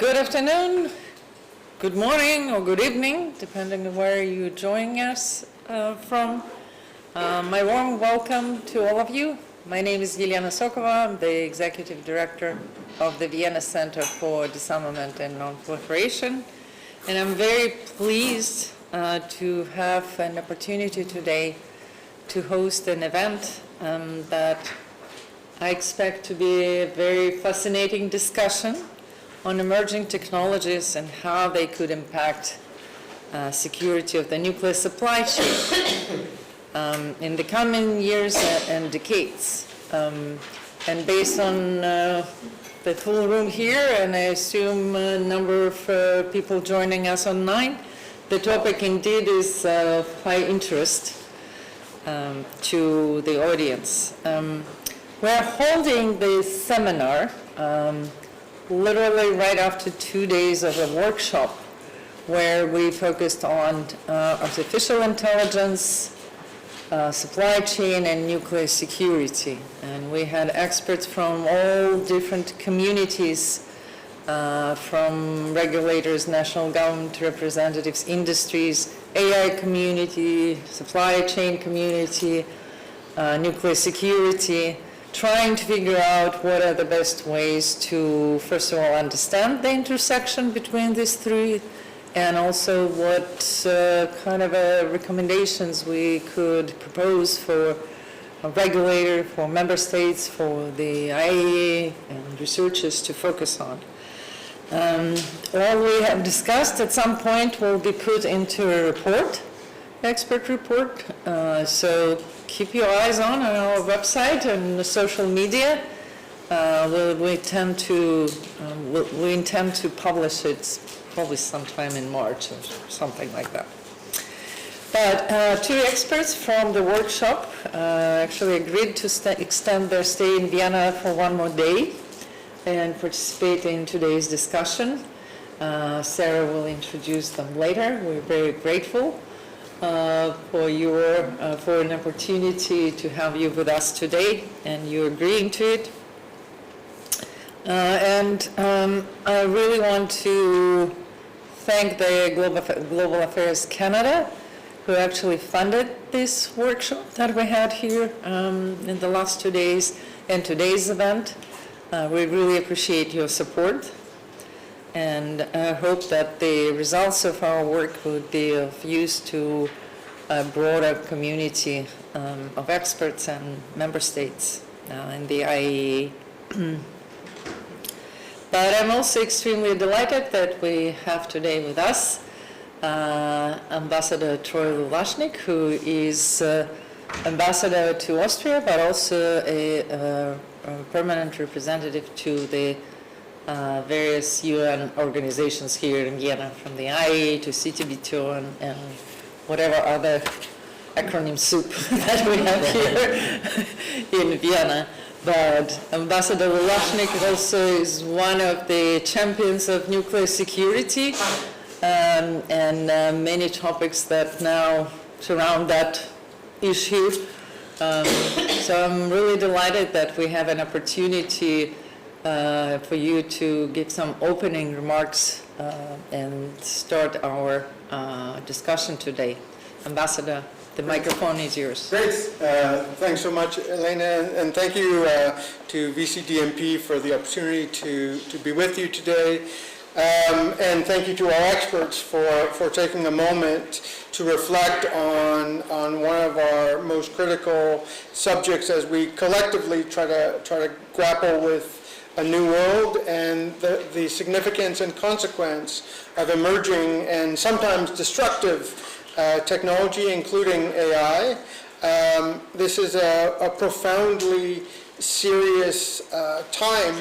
Good afternoon, good morning, or good evening, depending on where you're joining us from. My warm welcome to all of you. My name is Elena Sokova. I'm the Executive Director of the Vienna Center for Disarmament and Non-Proliferation. And I'm very pleased to have an opportunity today to host an event that I expect to be a very fascinating discussion on emerging technologies and how they could impact security of the nuclear supply chain in the coming years and decades. And based on the full room here, and I assume a number of people joining us online, the topic indeed is of high interest to the audience. We're holding this seminar literally right after 2 days of a workshop where we focused on artificial intelligence, supply chain, and nuclear security. And we had experts from all different communities, from regulators, national government representatives, industries, AI community, supply chain community, nuclear security, trying to figure out what are the best ways to, first of all, understand the intersection between these three, and also what kind of recommendations we could propose for a regulator, for member states, for the IAEA, and researchers to focus on. All we have discussed at some point will be put into a report, expert report, so keep your eyes on our website and the social media. We intend to publish it probably sometime in March or something like that. But two experts from the workshop actually agreed to extend their stay in Vienna for one more day and participate in today's discussion. Sarah will introduce them later. We're very grateful for an opportunity to have you with us today, and you agreeing to it. I really want to thank the Global Affairs Canada, who actually funded this workshop that we had here in the last 2 days and today's event. We really appreciate your support, and I hope that the results of our work would be of use to a broader community of experts and member states in the IAEA. But I'm also extremely delighted that we have today with us Ambassador Troy Lulashnyk, who is ambassador to Austria, but also a permanent representative to the various UN organizations here in Vienna, from the IAEA to CTBTO and whatever other acronym soup that we have here in Vienna. But Ambassador Lulashnyk also is one of the champions of nuclear security and many topics that now surround that issue. So I'm really delighted that we have an opportunity for you to give some opening remarks and start our discussion today. Ambassador, the microphone is yours. Great. Thanks so much, Elena, and thank you to VCDNP for the opportunity to be with you today. And thank you to our experts for taking a moment to reflect on one of our most critical subjects as we collectively try to grapple with a new world and the significance and consequence of emerging and sometimes destructive technology, including AI. This is a profoundly serious time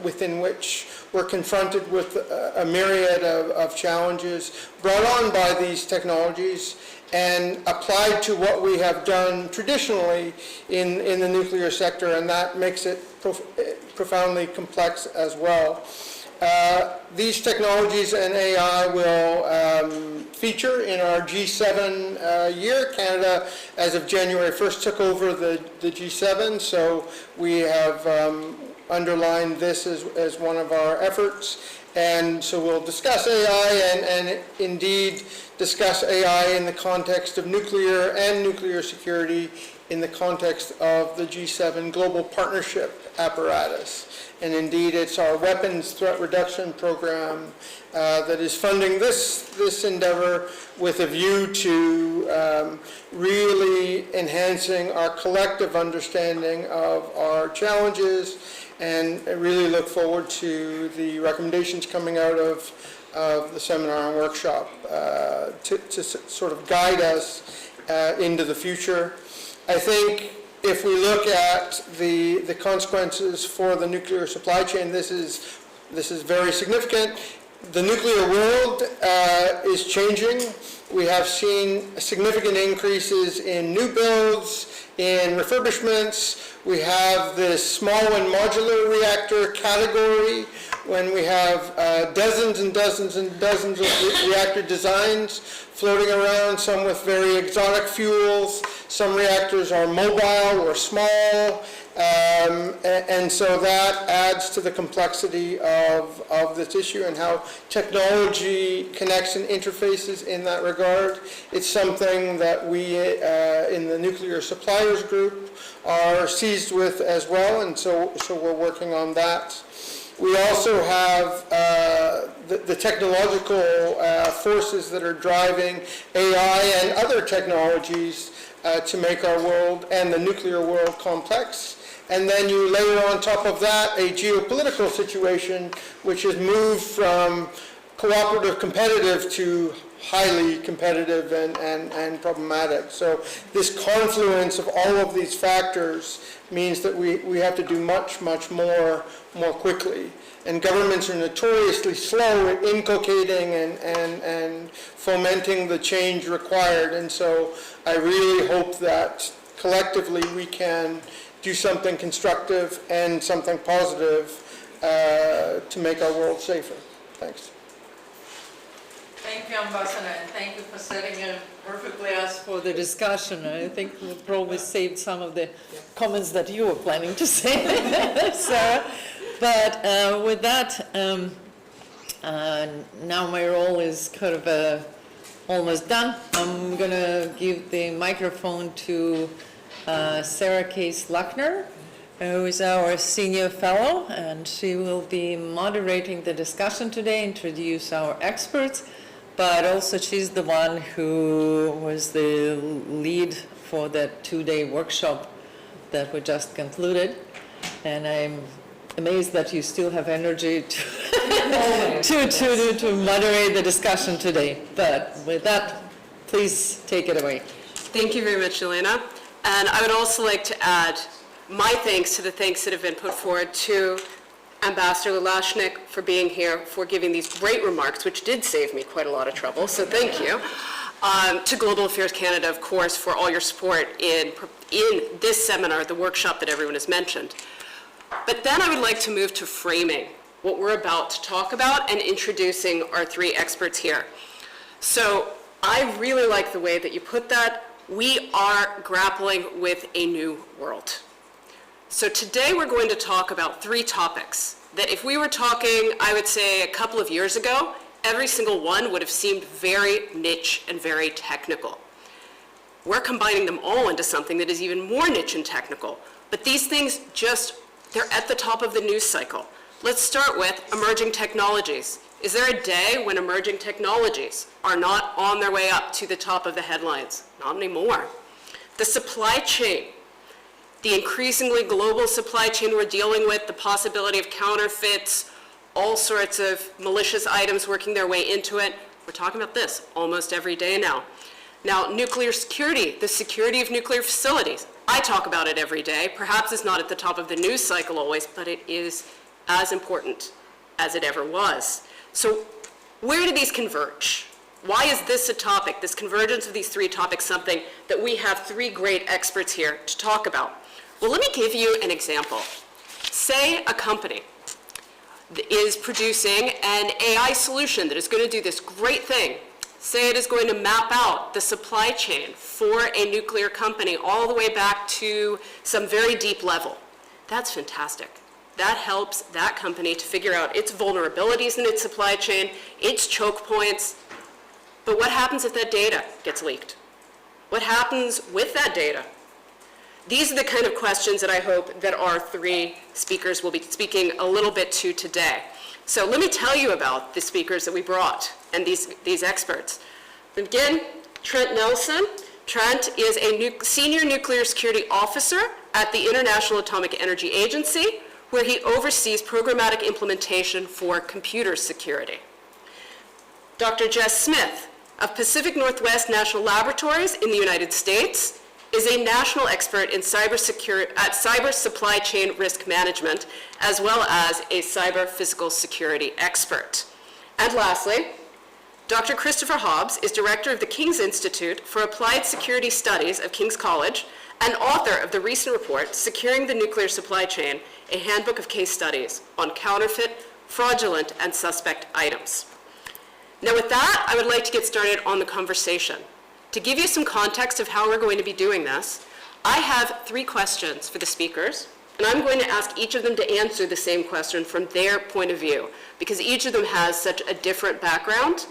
within which we're confronted with a myriad of challenges brought on by these technologies and applied to what we have done traditionally in the nuclear sector, and that makes it profoundly complex as well. These technologies and AI will feature in our G7 year. Canada, as of January 1st, took over the G7, so we have underlined this as one of our efforts. And so we'll discuss AI and indeed discuss AI in the context of nuclear and nuclear security in the context of the G7 global partnership apparatus. And indeed, it's our weapons threat reduction program that is funding this endeavor with a view to really enhancing our collective understanding of our challenges, and I really look forward to the recommendations coming out of the seminar and workshop to sort of guide us into the future. I think if we look at the consequences for the nuclear supply chain, this is very significant. The nuclear world is changing. We have seen significant increases in new builds, in refurbishments. We have this small and modular reactor category when we have dozens and dozens and dozens of reactor designs floating around, some with very exotic fuels. Some reactors are mobile or small, and so that adds to the complexity of this issue and how technology connects and interfaces in that regard. It's something that we in the Nuclear Suppliers Group are seized with as well, and so we're working on that. We also have the technological forces that are driving AI and other technologies to make our world and the nuclear world complex. And then you layer on top of that a geopolitical situation which has moved from cooperative competitive to highly competitive and problematic. So this confluence of all of these factors means that we have to do much more quickly. And governments are notoriously slow at inculcating and fomenting the change required. And so I really hope that collectively we can do something constructive and something positive to make our world safer. Thanks. Thank you, Ambassador, and thank you for setting it perfectly us for the discussion. I think we probably saved some of the comments that you were planning to say, Sarah. But with that, now my role is kind of almost done. I'm going to give the microphone to Sarah Case Lackner, who is our Senior Fellow, and she will be moderating the discussion today, introduce our experts, but also she's the one who was the lead for that two-day workshop that we just concluded. And I'm amazed that you still have energy to moderate the discussion today. But with that, please take it away. Thank you very much, Elena. And I would also like to add my thanks to the thanks that have been put forward to Ambassador Lulashnyk for being here, for giving these great remarks, which did save me quite a lot of trouble, so thank you. To Global Affairs Canada, of course, for all your support in this seminar, the workshop that everyone has mentioned. But then I would like to move to framing what we're about to talk about and introducing our three experts here. So I really like the way that you put that. We are grappling with a new world. So today we're going to talk about three topics that if we were talking, I would say a couple of years ago, every single one would have seemed very niche and very technical. We're combining them all into something that is even more niche and technical. But these things they're at the top of the news cycle. Let's start with emerging technologies. Is there a day when emerging technologies are not on their way up to the top of the headlines? Not anymore. The supply chain, the increasingly global supply chain we're dealing with, the possibility of counterfeits, all sorts of malicious items working their way into it. We're talking about this almost every day now. Now, nuclear security, the security of nuclear facilities. I talk about it every day. Perhaps it's not at the top of the news cycle always, but it is as important as it ever was. So where do these converge? Why is this a topic, this convergence of these three topics, something that we have three great experts here to talk about? Well, let me give you an example. Say a company is producing an AI solution that is going to do this great thing. Say it is going to map out the supply chain for a nuclear company all the way back to some very deep level. That's fantastic. that helps that company to figure out its vulnerabilities in its supply chain, its choke points. But what happens if that data gets leaked? What happens with that data? These are the kind of questions that I hope that our three speakers will be speaking a little bit to today. So let me tell you about the speakers that we brought and these experts. To begin, Trent Nelson. Trent is a senior nuclear security officer at the International Atomic Energy Agency, where he oversees programmatic implementation for computer security. Dr. Jess Smith of Pacific Northwest National Laboratories in the United States is a national expert in cyber supply chain risk management, as well as a cyber physical security expert. And lastly, Dr. Christopher Hobbs is director of the King's Institute for Applied Security Studies of King's College and author of the recent report, Securing the Nuclear Supply Chain, a handbook of case studies on counterfeit, fraudulent, and suspect items. Now with that, I would like to get started on the conversation. To give you some context of how we're going to be doing this, I have 3 questions for the speakers, and I'm going to ask each of them to answer the same question from their point of view, because each of them has such a different background,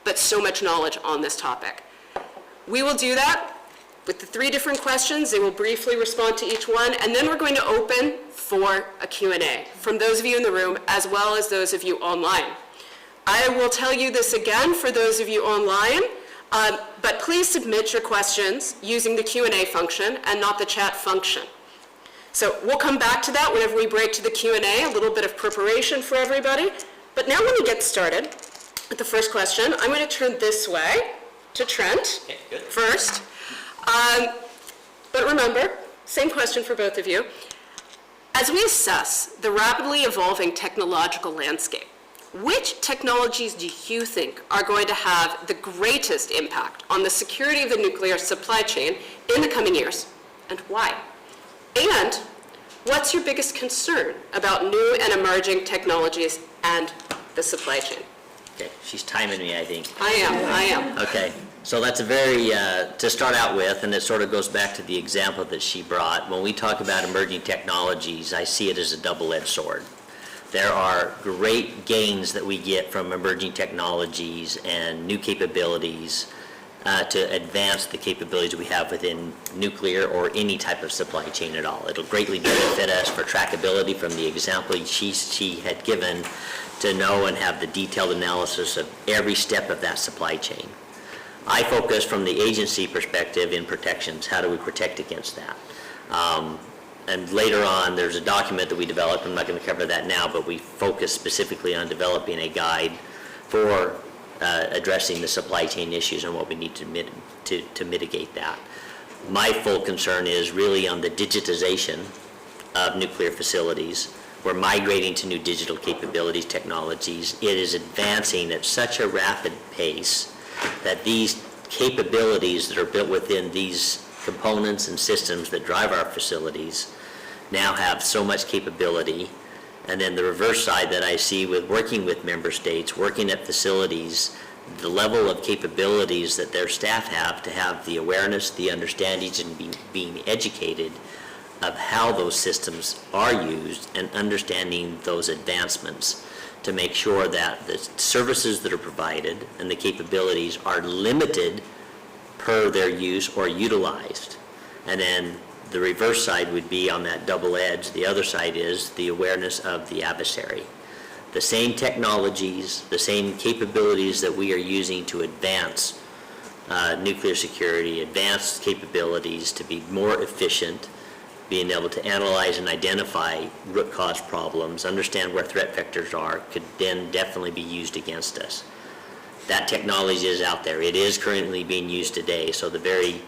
but so much knowledge on this topic. We will do that with the 3 different questions. They will briefly respond to each one, and then we're going to open for a Q&A from those of you in the room as well as those of you online. I will tell you this again for those of you online, but please submit your questions using the Q&A function and not the chat function. So we'll come back to that whenever we break to the Q&A, a little bit of preparation for everybody. But now when we get started with the first question, I'm going to turn this way to Trent first. But remember, same question for both of you. As we assess the rapidly evolving technological landscape, which technologies do you think are going to have the greatest impact on the security of the nuclear supply chain in the coming years, and why? And what's your biggest concern about new and emerging technologies and the supply chain? Okay, she's timing me, I think. I am. Okay, so that's a very, to start out with, and it sort of goes back to the example that she brought. When we talk about emerging technologies, I see it as a double-edged sword. There are great gains that we get from emerging technologies and new capabilities to advance the capabilities we have within nuclear or any type of supply chain at all. It'll greatly benefit us for trackability from the example she had given, to know and have the detailed analysis of every step of that supply chain. I focus from the agency perspective in protections. How do we protect against that? And later on, there's a document that we developed. I'm not going to cover that now, but we focus specifically on developing a guide for addressing the supply chain issues and what we need to mitigate that. My full concern is really on the digitization of nuclear facilities. We're migrating to new digital capabilities, technologies. It is advancing at such a rapid pace that these capabilities that are built within these components and systems that drive our facilities now have so much capability. And then the reverse side that I see with working with member states, working at facilities, the level of capabilities that their staff have to have the awareness, the understanding, and being educated of how those systems are used and understanding those advancements to make sure that the services that are provided and the capabilities are limited per their use or utilized. And then the reverse side would be on that double edge. The other side is the awareness of the adversary. The same technologies, the same capabilities that we are using to advance nuclear security, advanced capabilities to be more efficient, being able to analyze and identify root cause problems, understand where threat vectors are, could then definitely be used against us. That technology is out there. It is currently being used today, so the very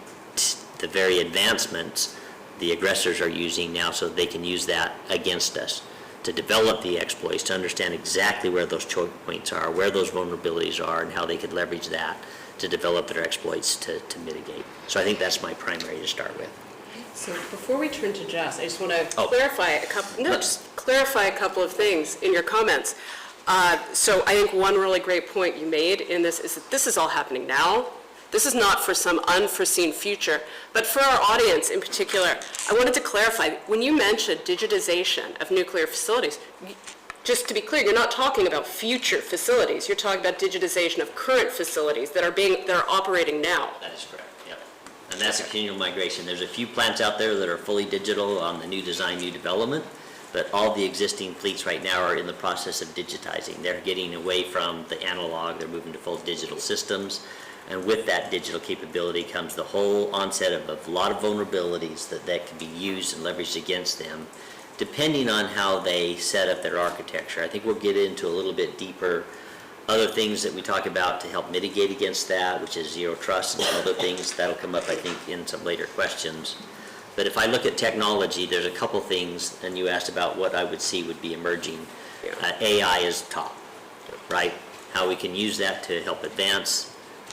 advancements the aggressors are using now, so they can use that against us to develop the exploits, to understand exactly where those choke points are, where those vulnerabilities are, and how they could leverage that to develop their exploits to mitigate. So I think that's my primary to start with. So before we turn to Jess, I just want to clarify a couple of things in your comments. So I think one really great point you made in this is that this is all happening now. This is not for some unforeseen future, but for our audience in particular. I wanted to clarify, when you mentioned digitization of nuclear facilities, just to be clear, you're not talking about future facilities. You're talking about digitization of current facilities that are operating now. That is correct, yep. And that's a continual migration. There's a few plants out there that are fully digital on the new design, new development, but all the existing fleets right now are in the process of digitizing. They're getting away from the analog, they're moving to full digital systems. And with that digital capability comes the whole onset of a lot of vulnerabilities that can be used and leveraged against them, depending on how they set up their architecture. I think we'll get into a little bit deeper other things that we talk about to help mitigate against that, which is zero trust and some other things. That'll come up, I think, in some later questions. But if I look at technology, there's a couple things, and you asked about what I would see would be emerging. AI is top, right? How we can use that to help advance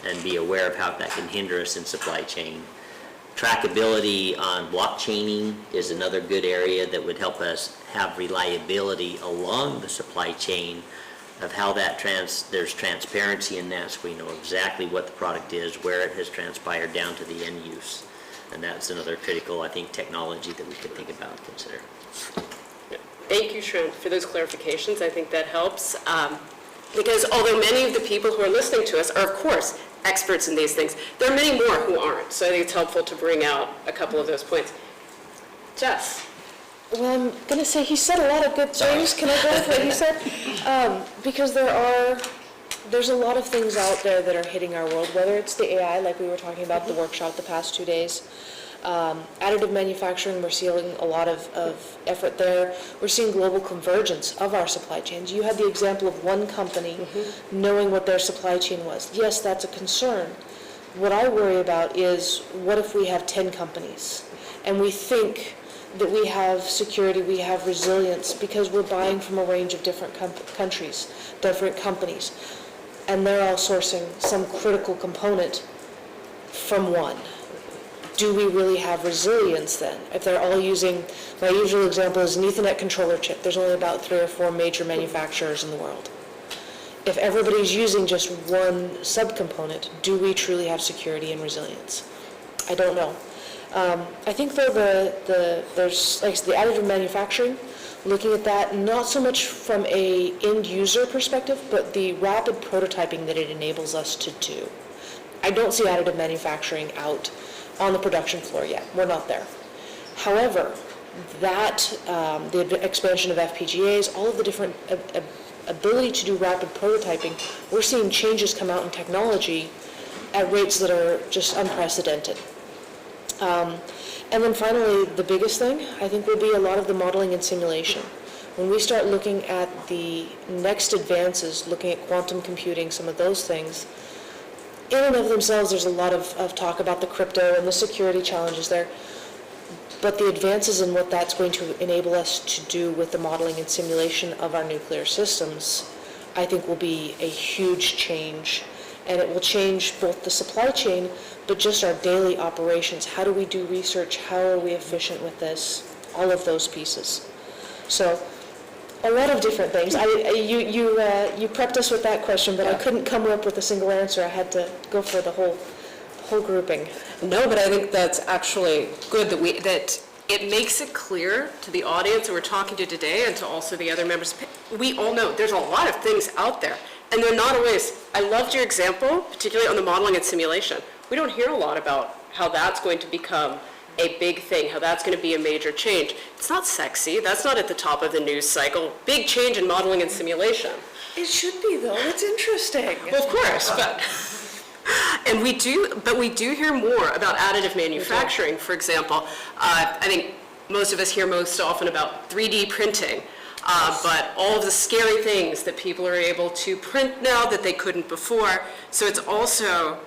and be aware of how that can hinder us in supply chain. Trackability on blockchaining is another good area that would help us have reliability along the supply chain of how that there's transparency in that, so we know exactly what the product is, where it has transpired down to the end use. And that's another critical, I think, technology that we could think about and consider. Thank you, Trent, for those clarifications. I think that helps. Because although many of the people who are listening to us are, of course, experts in these things, there are many more who aren't. So I think it's helpful to bring out a couple of those points. Jess? Well, I'm going to say he said a lot of good things. Can I go with what he said? Because there's a lot of things out there that are hitting our world, whether it's the AI, like we were talking about the workshop the past 2 days. Additive manufacturing, we're seeing a lot of effort there. We're seeing global convergence of our supply chains. You had the example of one company knowing what their supply chain was. Yes, that's a concern. What I worry about is, what if we have 10 companies and we think that we have security, we have resilience, because we're buying from a range of different countries, different companies, and they're all sourcing some critical component from one. Do we really have resilience then? If they're all using, my usual example is an Ethernet controller chip. There's only about 3 or 4 major manufacturers in the world. If everybody's using just one subcomponent, do we truly have security and resilience? I don't know. I think though there's like the additive manufacturing, looking at that not so much from a end user perspective, but the rapid prototyping that it enables us to do. I don't see additive manufacturing out on the production floor yet. We're not there. However, that the expansion of FPGAs, all of the different ability to do rapid prototyping, we're seeing changes come out in technology at rates that are just unprecedented. And then finally, the biggest thing, I think, will be a lot of the modeling and simulation. When we start looking at the next advances, looking at quantum computing, some of those things, in and of themselves, there's a lot of talk about the crypto and the security challenges there. But the advances in what that's going to enable us to do with the modeling and simulation of our nuclear systems, I think will be a huge change. And it will change both the supply chain, but just our daily operations. How do we do research? How are we efficient with this? All of those pieces. So a lot of different things. You prepped us with that question, but I couldn't come up with a single answer. I had to go for the whole grouping. No, but I think that's actually good that it makes it clear to the audience that we're talking to today and to also the other members. We all know there's a lot of things out there, and they're not always. I loved your example, particularly on the modeling and simulation. We don't hear a lot about how that's going to become a big thing, how that's going to be a major change. It's not sexy. That's not at the top of the news cycle. Big change in modeling and simulation. It should be, though. It's interesting. Well, of course, but we do hear more about additive manufacturing, for example. I think most of us hear most often about 3D printing, but all of the scary things that people are able to print now that they couldn't before. So it's also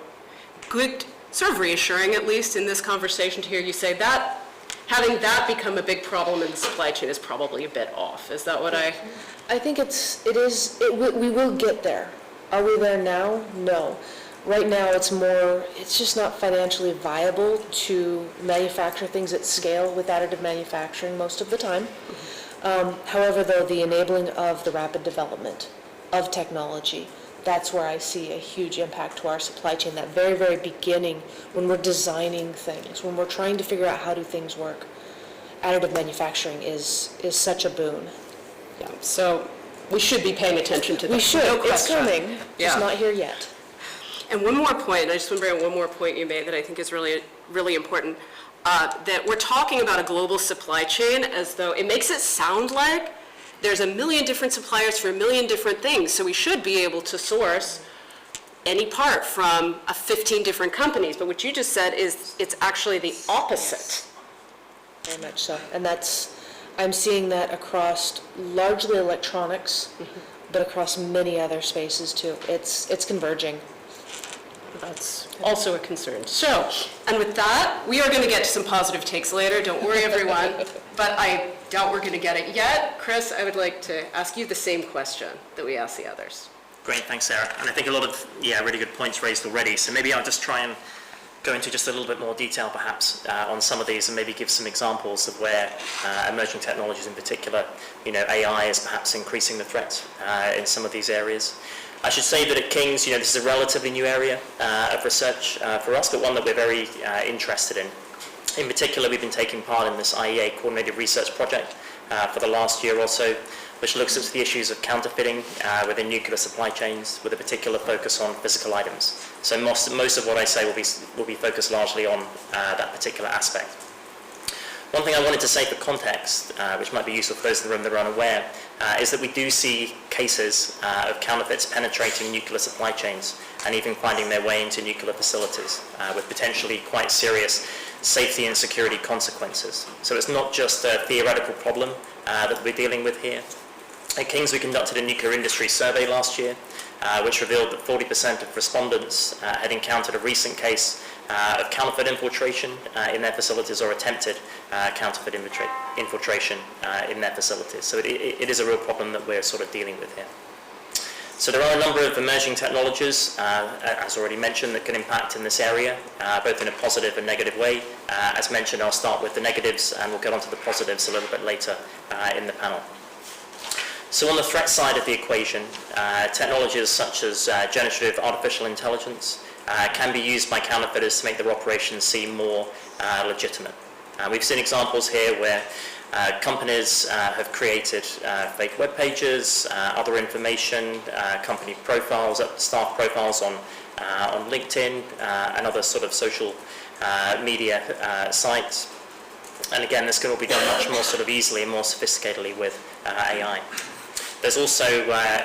good, sort of reassuring, at least in this conversation, to hear you say that having that become a big problem in the supply chain is probably a bit off. Is that what I think we will get there. Are we there now? No. Right now it's just not financially viable to manufacture things at scale with additive manufacturing most of the time. However, though, the enabling of the rapid development of technology, that's where I see a huge impact to our supply chain, that very, very beginning, when we're designing things, when we're trying to figure out how do things work. Additive manufacturing is such a boon. Yeah, so we should be paying attention to that. We should, No it's question. coming, Yeah. it's not here yet. And one more point, I just want to bring up one more point you made that I think is really, really important, that we're talking about a global supply chain as though it makes it sound like there's a million different suppliers for a million different things, so we should be able to source any part from 15 different companies. But what you just said is it's actually the opposite. Very much so. And I'm seeing that across largely electronics, but across many other spaces too. It's converging. That's also a concern. So, and with that, we are going to get to some positive takes later. Don't worry, everyone. But I doubt we're going to get it yet. Chris, I would like to ask you the same question that we asked the others. Great, thanks, Sarah. And I think a lot of, really good points raised already. So maybe I'll just try and go into just a little bit more detail, perhaps, on some of these, and maybe give some examples of where emerging technologies in particular, AI is perhaps increasing the threat in some of these areas. I should say that at King's, this is a relatively new area of research for us, but one that we're very interested in. In particular, we've been taking part in this IAEA coordinated research project for the last year or so, which looks at the issues of counterfeiting within nuclear supply chains, with a particular focus on physical items. So most of what I say will be focused largely on that particular aspect. One thing I wanted to say for context, which might be useful for those in the room that are unaware, is that we do see cases of counterfeits penetrating nuclear supply chains and even finding their way into nuclear facilities with potentially quite serious safety and security consequences. So it's not just a theoretical problem that we're dealing with here. At King's, we conducted a nuclear industry survey last year, which revealed that 40% of respondents had encountered a recent case of counterfeit infiltration in their facilities or attempted counterfeit infiltration in their facilities. So it is a real problem that we're sort of dealing with here. So there are a number of emerging technologies, as already mentioned, that can impact in this area, both in a positive and negative way. As mentioned, I'll start with the negatives and we'll get onto the positives a little bit later in the panel. So on the threat side of the equation, technologies such as generative artificial intelligence can be used by counterfeiters to make their operations seem more legitimate. We've seen examples here where companies have created fake web pages, other information, company profiles, staff profiles on LinkedIn and other sort of social media sites. And again, this can all be done much more sort of easily and more sophisticatedly with AI. There's also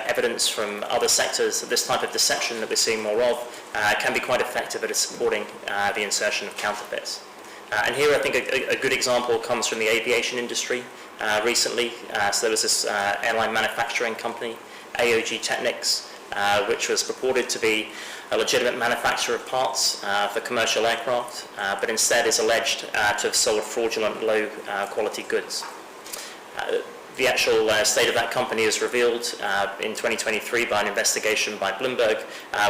evidence from other sectors that this type of deception that we're seeing more of can be quite effective at supporting the insertion of counterfeits. And here I think a good example comes from the aviation industry recently. So there was this airline manufacturing company, AOG Technics, which was purported to be a legitimate manufacturer of parts for commercial aircraft, but instead is alleged to have sold fraudulent low quality goods. The actual state of that company is revealed in 2023 by an investigation by Bloomberg,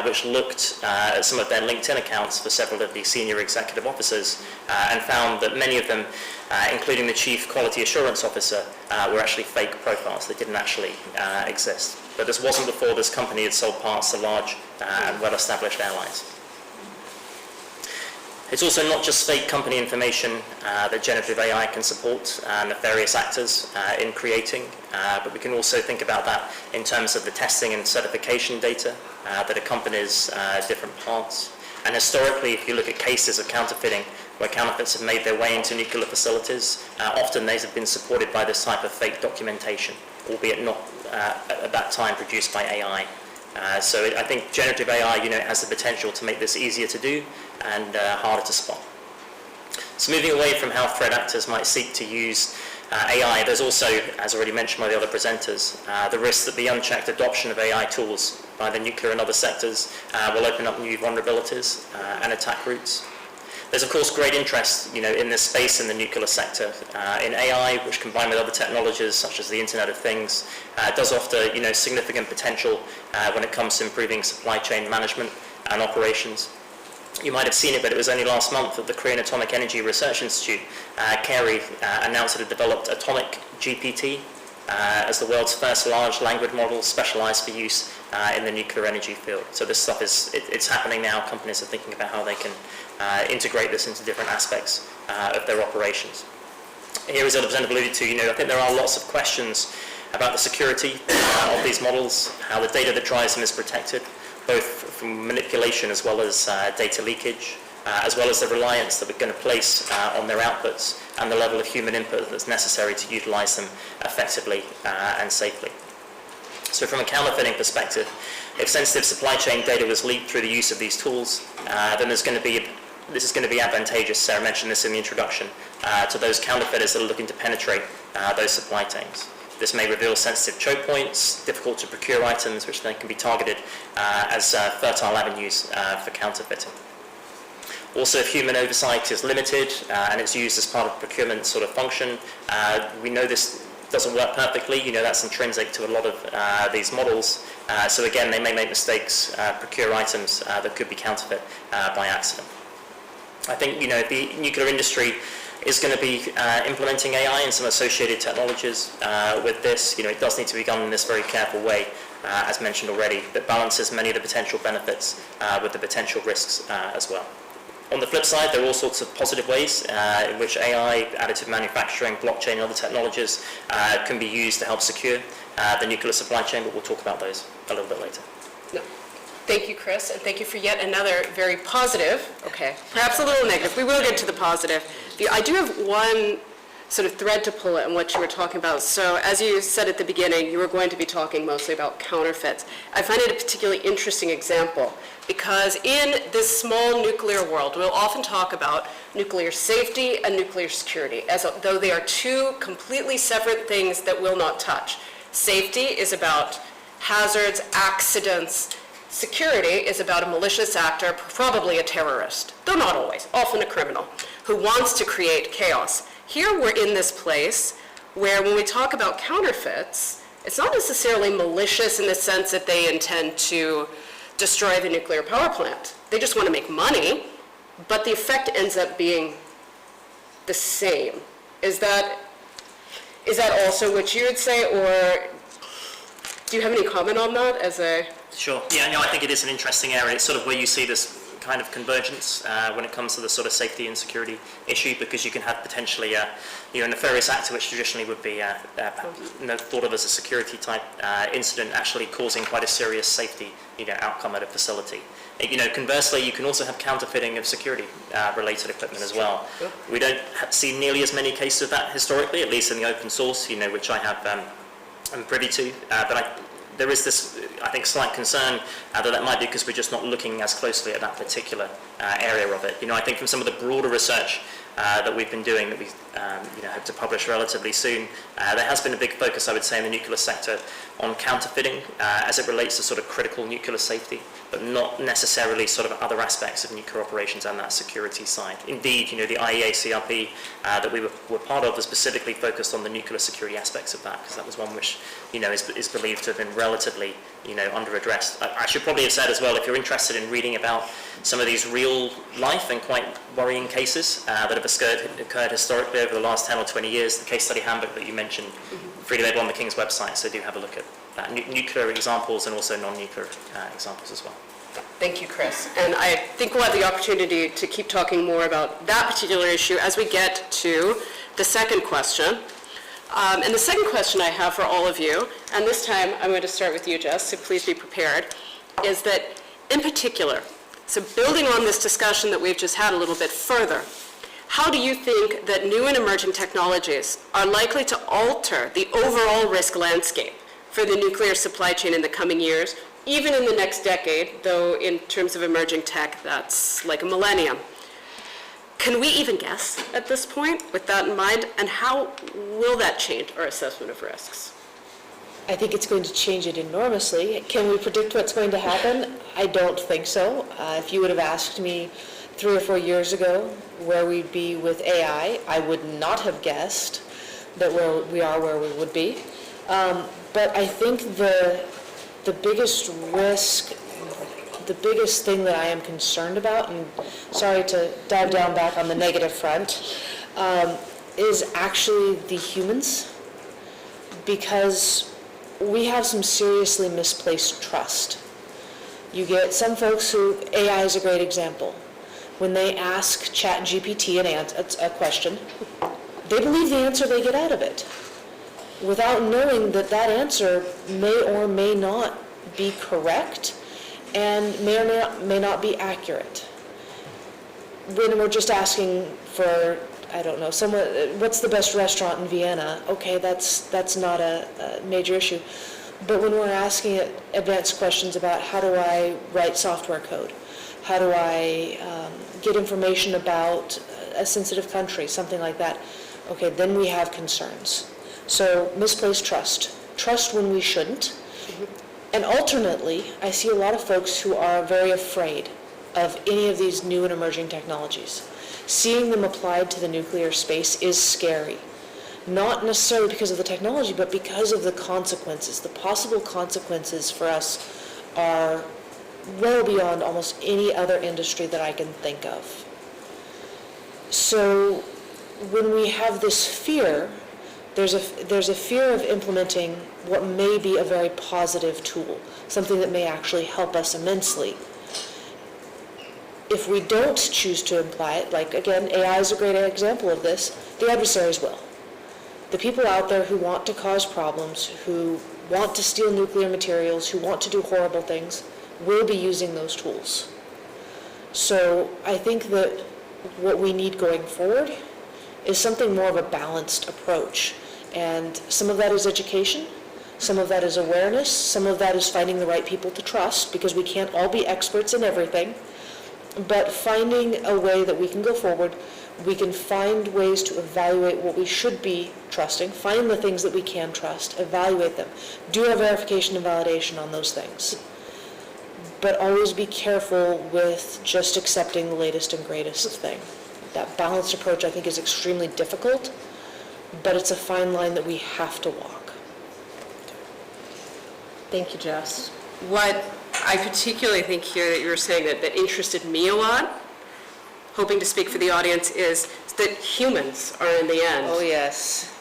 which looked at some of their LinkedIn accounts for several of the senior executive officers and found that many of them, including the chief quality assurance officer, were actually fake profiles that didn't actually exist. But this wasn't before this company had sold parts to large and well-established airlines. It's also not just fake company information that generative AI can support nefarious actors in creating, but we can also think about that in terms of the testing and certification data that accompanies different parts. And historically, if you look at cases of counterfeiting, where counterfeits have made their way into nuclear facilities, often these have been supported by this type of fake documentation, albeit not at that time produced by AI. So I think generative AI, has the potential to make this easier to do and harder to spot. So moving away from how threat actors might seek to use AI, there's also, as already mentioned by the other presenters, the risk that the unchecked adoption of AI tools by the nuclear and other sectors will open up new vulnerabilities and attack routes. There's of course great interest, in this space in the nuclear sector in AI, which combined with other technologies such as the Internet of Things, does offer, significant potential when it comes to improving supply chain management and operations. You might have seen it, but it was only last month that the Korean Atomic Energy Research Institute, KERI, announced it had developed Atomic GPT, as the world's first large language model specialized for use in the nuclear energy field. So this stuff it's happening now. Companies are thinking about how they can integrate this into different aspects of their operations. Here, as Representative alluded to, I think there are lots of questions about the security of these models, how the data that drives them is protected, both from manipulation as well as data leakage, as well as the reliance that we're going to place on their outputs and the level of human input that's necessary to utilize them effectively and safely. So from a counterfeiting perspective, if sensitive supply chain data was leaked through the use of these tools, then this is going to be advantageous, Sarah mentioned this in the introduction, to those counterfeiters that are looking to penetrate those supply chains. This may reveal sensitive choke points, difficult to procure items, which then can be targeted as fertile avenues for counterfeiting. Also, if human oversight is limited and it's used as part of procurement sort of function, we know this doesn't work perfectly. That's intrinsic to a lot of these models. So again, they may make mistakes, procure items that could be counterfeit by accident. I think, if the nuclear industry is going to be implementing AI and some associated technologies with this, it does need to be done in this very careful way, as mentioned already, that balances many of the potential benefits with the potential risks as well. On the flip side, there are all sorts of positive ways in which AI, additive manufacturing, blockchain, and other technologies can be used to help secure the nuclear supply chain, but we'll talk about those a little bit later. No. Thank you, Chris, and thank you for yet another very positive, okay, perhaps a little negative. We will get to the positive. I do have one sort of thread to pull in what you were talking about. So as you said at the beginning, you were going to be talking mostly about counterfeits. I find it a particularly interesting example because in this small nuclear world, we'll often talk about nuclear safety and nuclear security as though they are two completely separate things that will not touch. Safety is about hazards, accidents. Security is about a malicious actor, probably a terrorist, though not always, often a criminal, who wants to create chaos. Here we're in this place where when we talk about counterfeits, it's not necessarily malicious in the sense that they intend to destroy the nuclear power plant. They just want to make money, but the effect ends up being the same. Is that also what you would say, or do you have any comment on that as a... Sure. Yeah, no, I think it is an interesting area. It's sort of where you see this kind of convergence when it comes to the sort of safety and security issue, because you can have potentially a nefarious actor which traditionally would be thought of as a security type incident actually causing quite a serious safety outcome at a facility. Conversely, you can also have counterfeiting of security related equipment as well. Sure. We don't see nearly as many cases of that historically, at least in the open source, which I have I'm privy to, but there is this, I think, slight concern that might be because we're just not looking as closely at that particular area of it. I think from some of the broader research that we've been doing that we hope to publish relatively soon, there has been a big focus, I would say, in the nuclear sector on counterfeiting as it relates to sort of critical nuclear safety, but not necessarily sort of other aspects of nuclear operations and that security side. Indeed, the IAEA CRP that we were part of was specifically focused on the nuclear security aspects of that, because that was one which, is believed to have been relatively, under-addressed. I should probably have said as well, if you're interested in reading about some of these real life and quite worrying cases that have occurred historically over the last 10 or 20 years, the case study handbook that you mentioned, freely available on the King's website, so do have a look at that. Nuclear examples and also non-nuclear examples as well. Thank you, Chris. And I think we'll have the opportunity to keep talking more about that particular issue as we get to the second question. And the second question I have for all of you, and this time I'm going to start with you, Jess, so please be prepared, is that in particular, so building on this discussion that we've just had a little bit further, how do you think that new and emerging technologies are likely to alter the overall risk landscape for the nuclear supply chain in the coming years, even in the next decade, though in terms of emerging tech, that's like a millennium? Can we even guess at this point with that in mind? And how will that change our assessment of risks? I think it's going to change it enormously. Can we predict what's going to happen? I don't think so. If you would have asked me 3 or 4 years ago where we'd be with AI, I would not have guessed that where we are where we would be. But I think the biggest risk, the biggest thing that I am concerned about, and sorry to dive down back on the negative front, is actually the humans. because we have some seriously misplaced trust. You get some folks who, AI is a great example. When they ask ChatGPT a question, they believe the answer they get out of it, without knowing that that answer may or may not be correct and may or may not be accurate. When we're just asking for, I don't know, what's the best restaurant in Vienna? Okay, that's not a major issue. But when we're asking it advanced questions about how do I write software code? How do I get information about a sensitive country, something like that? Okay, then we have concerns. So misplaced trust. Trust when we shouldn't. And alternately, I see a lot of folks who are very afraid of any of these new and emerging technologies. Seeing them applied to the nuclear space is scary. Not necessarily because of the technology, but because of the consequences. The possible consequences for us are well beyond almost any other industry that I can think of. So when we have this fear, there's a fear of implementing what may be a very positive tool, something that may actually help us immensely. If we don't choose to apply it, like again, AI is a great example of this, the adversaries will. The people out there who want to cause problems, who want to steal nuclear materials, who want to do horrible things, will be using those tools. So I think that what we need going forward is something more of a balanced approach. And some of that is education, some of that is awareness, some of that is finding the right people to trust, because we can't all be experts in everything, but finding a way that we can go forward. We can find ways to evaluate what we should be trusting, find the things that we can trust, evaluate them, do a verification and validation on those things. But always be careful with just accepting the latest and greatest thing. That balanced approach, I think, is extremely difficult, but it's a fine line that we have to walk. Thank you, Jess. What I particularly think here that you were saying that interested me a lot, hoping to speak for the audience, is that humans are in the end Oh, yes.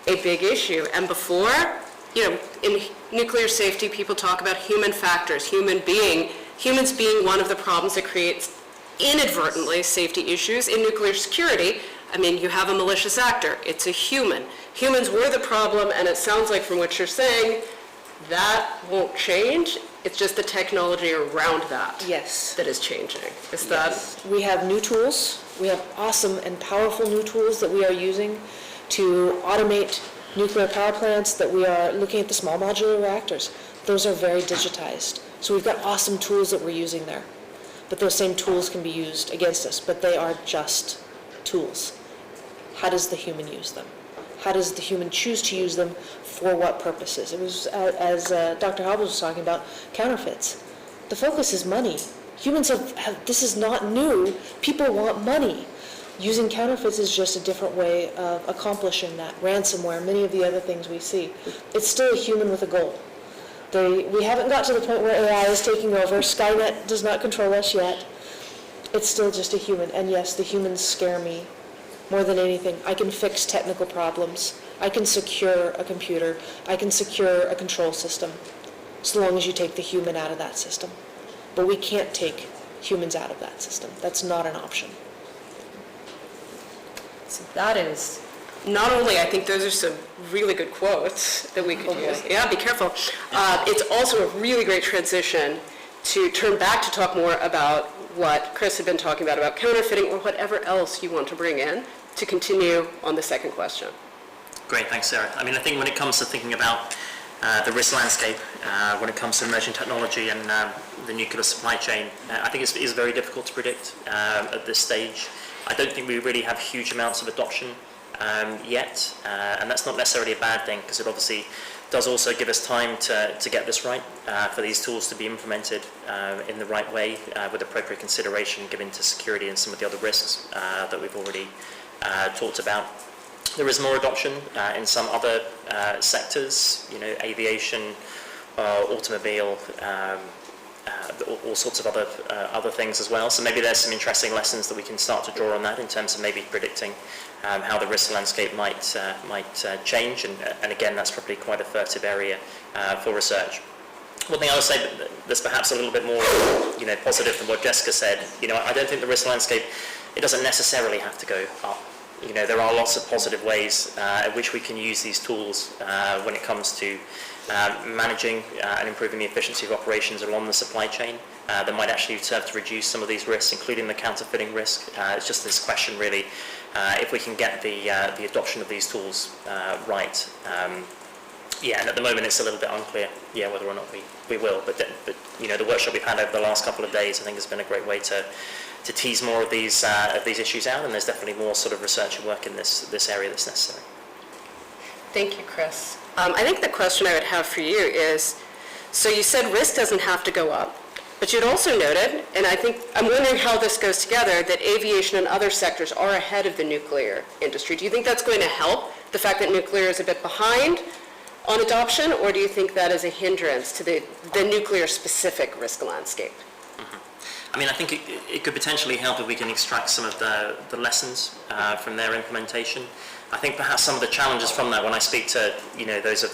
a big issue. And before, in nuclear safety, people talk about human factors, humans being one of the problems that creates inadvertently safety issues. In nuclear security, you have a malicious actor. It's a human. Humans were the problem, and it sounds like from what you're saying, that won't change. It's just the technology around that Yes. that is changing. Is that? We have new tools. We have awesome and powerful new tools that we are using to automate nuclear power plants, that we are looking at the small modular reactors. Those are very digitized. So we've got awesome tools that we're using there. But those same tools can be used against us, but they are just tools. How does the human use them? How does the human choose to use them? For what purposes? It was, as Dr. Hobbs was talking about, counterfeits. The focus is money. Humans have, this is not new. People want money. Using counterfeits is just a different way of accomplishing that. Ransomware, many of the other things we see. It's still a human with a goal. We haven't got to the point where AI is taking over. Skynet does not control us yet. It's still just a human. And yes, the humans scare me more than anything. I can fix technical problems. I can secure a computer. I can secure a control system, so long as you take the human out of that system. But we can't take humans out of that system. That's not an option. So that is, not only, I think those are some really good quotes that we could use. Yeah, be careful. It's also a really great transition to turn back to talk more about what Chris had been talking about counterfeiting, or whatever else you want to bring in to continue on the second question. Great, thanks, Sarah. I think when it comes to thinking about the risk landscape, when it comes to emerging technology and the nuclear supply chain, I think it is very difficult to predict at this stage. I don't think we really have huge amounts of adoption yet, and that's not necessarily a bad thing, because it obviously does also give us time to get this right, for these tools to be implemented in the right way, with appropriate consideration given to security and some of the other risks that we've already talked about. There is more adoption in some other sectors, aviation, automobile, all sorts of other things as well. So maybe there's some interesting lessons that we can start to draw on that in terms of maybe predicting how the risk landscape might change. And again, that's probably quite a furtive area for research. One thing I would say that's perhaps a little bit more, positive than what Jessica said. I don't think the risk landscape, it doesn't necessarily have to go up. There are lots of positive ways at which we can use these tools when it comes to managing and improving the efficiency of operations along the supply chain that might actually serve to reduce some of these risks, including the counterfeiting risk. It's just this question really, if we can get the adoption of these tools right. And at the moment it's a little bit unclear, whether or not we will. But the workshop we've had over the last couple of days, I think, has been a great way to tease more of these issues out, and there's definitely more sort of research and work in this area that's necessary. Thank you, Chris. I think the question I would have for you is, so you said risk doesn't have to go up, but you'd also noted, and I'm wondering how this goes together, that aviation and other sectors are ahead of the nuclear industry. Do you think that's going to help, the fact that nuclear is a bit behind on adoption, or do you think that is a hindrance to the nuclear-specific risk landscape? I think it could potentially help if we can extract some of the lessons from their implementation. I think perhaps some of the challenges from that, when I speak to those of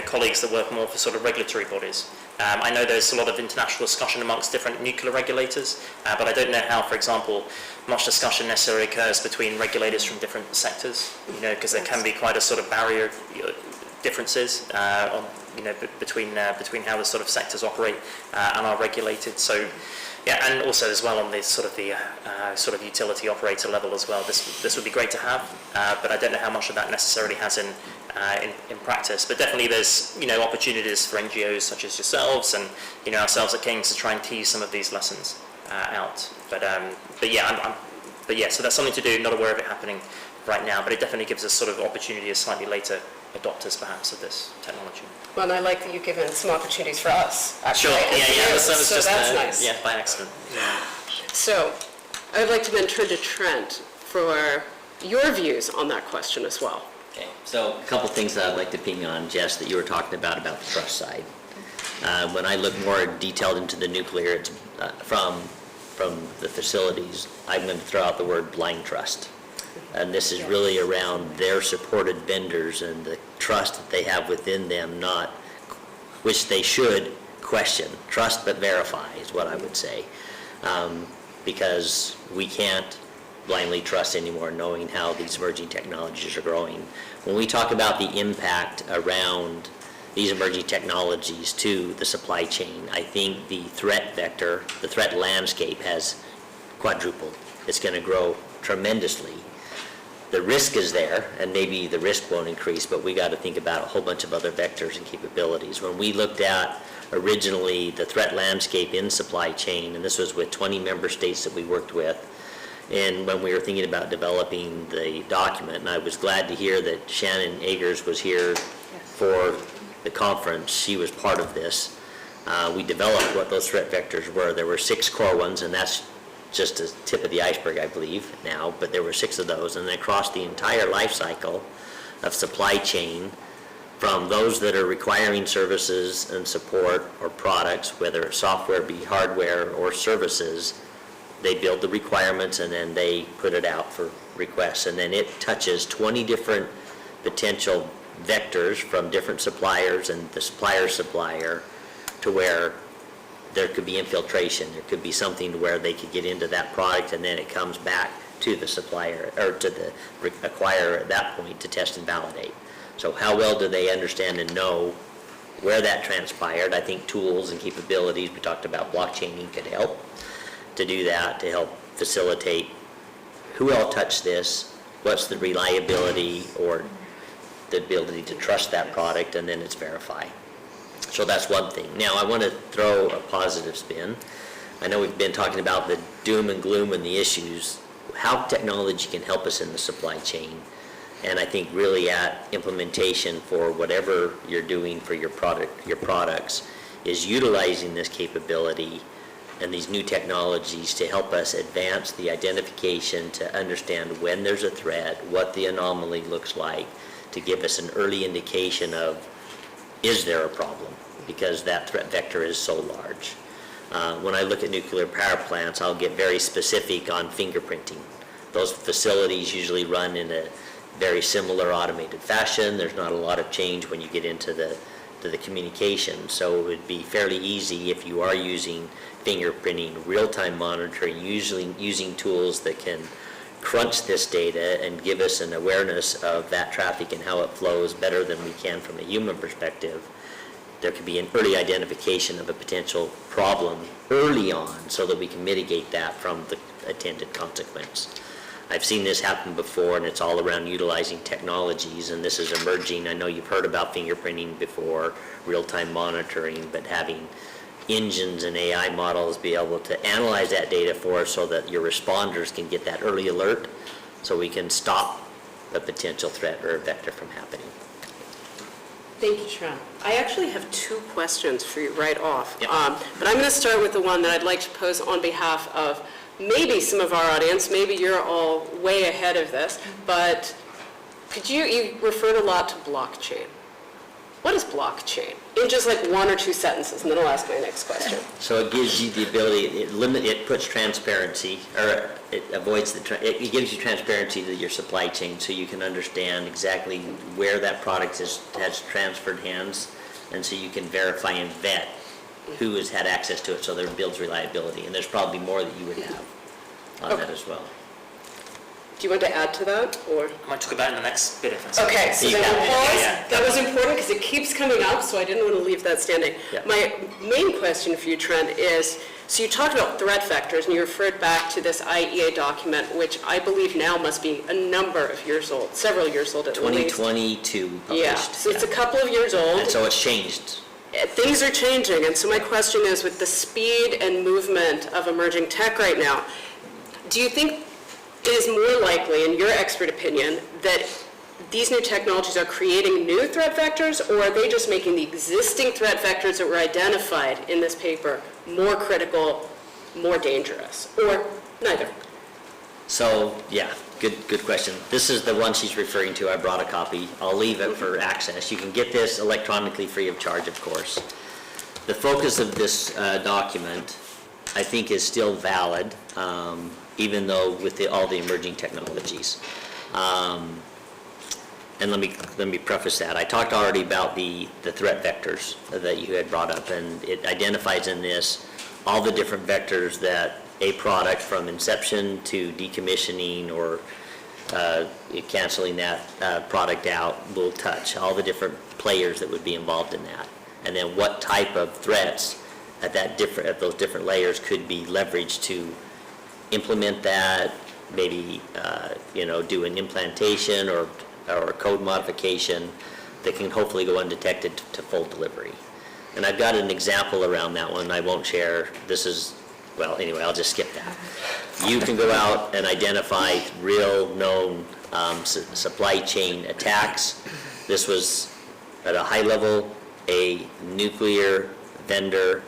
colleagues that work more for sort of regulatory bodies, I know there's a lot of international discussion amongst different nuclear regulators, but I don't know how, for example, much discussion necessarily occurs between regulators from different sectors, because there can be quite a sort of barrier differences between how the sort of sectors operate and are regulated. So. And also as well on the sort of utility operator level as well. This would be great to have, but I don't know how much of that necessarily has in practice. But definitely there's opportunities for NGOs such as yourselves and ourselves at King's to try and tease some of these lessons out. But so that's something to do. Not aware of it happening right now, but it definitely gives us sort of opportunity as slightly later adopters perhaps of this technology. Well, and I like that you've given some opportunities for us, actually. Sure, So that's nice. Yeah, by accident. Yeah. So I would like to then turn to Trent for your views on that question as well. Okay, so a couple things that I'd like to ping on, Jess, that you were talking about the trust side. When I look more detailed into the nuclear, it's, from the facilities, I'm going to throw out the word blind trust. And this is really around their supported vendors and the trust that they have within them, not, which they should question. Trust but verify is what I would say. Because we can't blindly trust anymore, knowing how these emerging technologies are growing. When we talk about the impact around these emerging technologies to the supply chain, I think the threat vector, the threat landscape has quadrupled. It's going to grow tremendously. The risk is there, and maybe the risk won't increase, but we got to think about a whole bunch of other vectors and capabilities. When we looked at originally the threat landscape in supply chain, and this was with 20 member states that we worked with, and when we were thinking about developing the document, and I was glad to hear that Shannon Agers was here for the conference. She was part of this. We developed what those threat vectors were. There were 6 core ones, and that's just a tip of the iceberg, I believe, now, but there were 6 of those, and across the entire life cycle of supply chain, from those that are requiring services and support or products, whether software be hardware or services, they build the requirements and then they put it out for requests, and then it touches 20 different potential vectors from different suppliers and the supplier's supplier, to where there could be infiltration, there could be something to where they could get into that product and then it comes back to the supplier or to the acquirer at that point to test and validate. So how well do they understand and know where that transpired? I think tools and capabilities, we talked about blockchaining, could help to do that, to help facilitate who all touched this, what's the reliability or the ability to trust that product, and then it's verified. So that's one thing. Now I want to throw a positive spin. I know we've been talking about the doom and gloom and the issues, how technology can help us in the supply chain. And I think really at implementation for whatever you're doing for your products is utilizing this capability and these new technologies to help us advance the identification, to understand when there's a threat, what the anomaly looks like, to give us an early indication of, is there a problem? Because that threat vector is so large. When I look at nuclear power plants, I'll get very specific on fingerprinting. Those facilities usually run in a very similar automated fashion. There's not a lot of change when you get into the communication. So it would be fairly easy if you are using fingerprinting, real-time monitoring, usually using tools that can crunch this data and give us an awareness of that traffic and how it flows better than we can from a human perspective. There could be an early identification of a potential problem early on so that we can mitigate that from the attended consequence. I've seen this happen before, and it's all around utilizing technologies, and this is emerging. I know you've heard about fingerprinting before, real-time monitoring, but having engines and AI models be able to analyze that data for us so that your responders can get that early alert so we can stop a potential threat or a vector from happening. Thank you, Trent. I actually have two questions for you right off. Yep. But I'm going to start with the one that I'd like to pose on behalf of maybe some of our audience. Maybe you're all way ahead of this, but you referred a lot to blockchain. What is blockchain? In just like one or two sentences, and then I'll ask my next question. So it gives you the ability, it puts transparency, or it avoids it gives you transparency to your supply chain so you can understand exactly where that product has transferred hands, and so you can verify and vet who has had access to it, so there builds reliability. And there's probably more that you would have on that as well. Do you want to add to that, or? I might talk about it in the next bit if it's Okay, so then we'll pause. Yeah. That was important because it keeps coming up, so I didn't want to leave that standing. Yeah. My main question for you, Trent, is, so you talked about threat vectors, and you referred back to this IAEA document, which I believe now must be a number of years old, several years old at least. 2022 published. Yeah, so it's a couple of years old. And so it's changed. Things are changing, and so my question is, with the speed and movement of emerging tech right now, do you think it is more likely, in your expert opinion, that these new technologies are creating new threat vectors, or are they just making the existing threat vectors that were identified in this paper more critical, more dangerous, or neither? So, yeah, good question. This is the one she's referring to. I brought a copy. I'll leave it for access. You can get this electronically free of charge, of course. The focus of this document, I think, is still valid, even though with all the emerging technologies. And let me preface that. I talked already about the threat vectors that you had brought up, and it identifies in this all the different vectors that a product from inception to decommissioning or canceling that product out will touch, all the different players that would be involved in that. And then what type of threats at those different layers could be leveraged to implement that, maybe do an implantation or code modification that can hopefully go undetected to full delivery. And I've got an example around that one I won't share. Anyway, I'll just skip that. You can go out and identify real known supply chain attacks. This was at a high level, a nuclear vendor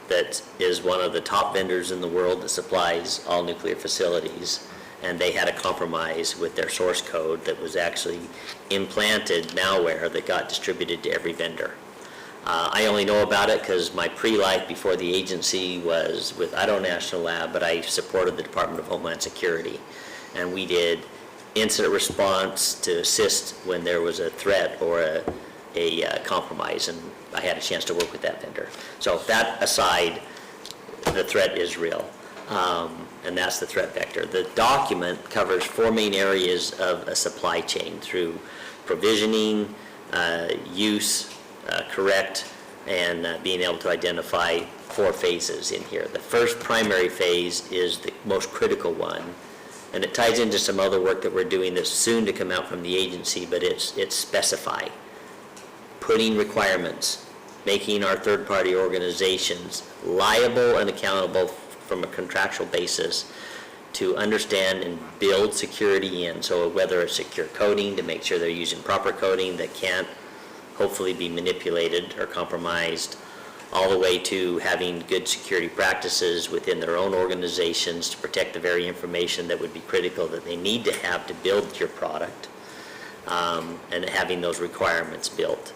that is one of the top vendors in the world that supplies all nuclear facilities, and they had a compromise with their source code that was actually implanted malware that got distributed to every vendor. I only know about it because my pre-life before the agency was with Idaho National Lab, but I supported the Department of Homeland Security, and we did incident response to assist when there was a threat or a compromise, and I had a chance to work with that vendor. So that aside, the threat is real, and that's the threat vector. The document covers 4 main areas of a supply chain through provisioning, use, correct, and being able to identify 4 phases in here. The first primary phase is the most critical one, and it ties into some other work that we're doing that's soon to come out from the agency, but it's specify. Putting requirements, making our third-party organizations liable and accountable from a contractual basis to understand and build security in. So whether it's secure coding to make sure they're using proper coding that can't hopefully be manipulated or compromised, all the way to having good security practices within their own organizations to protect the very information that would be critical that they need to have to build your product, and having those requirements built.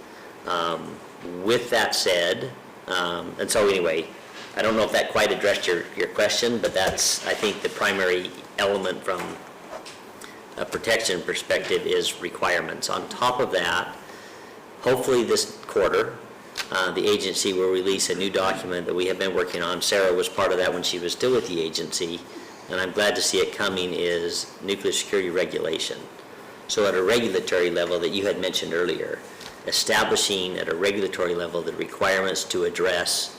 With that said, and so anyway, I don't know if that quite addressed your question, but that's, I think, the primary element from a protection perspective is requirements. On top of that, hopefully this quarter, the agency will release a new document that we have been working on. Sarah was part of that when she was still with the agency, and I'm glad to see it coming, is nuclear security regulation. So at a regulatory level that you had mentioned earlier, establishing at a regulatory level the requirements to address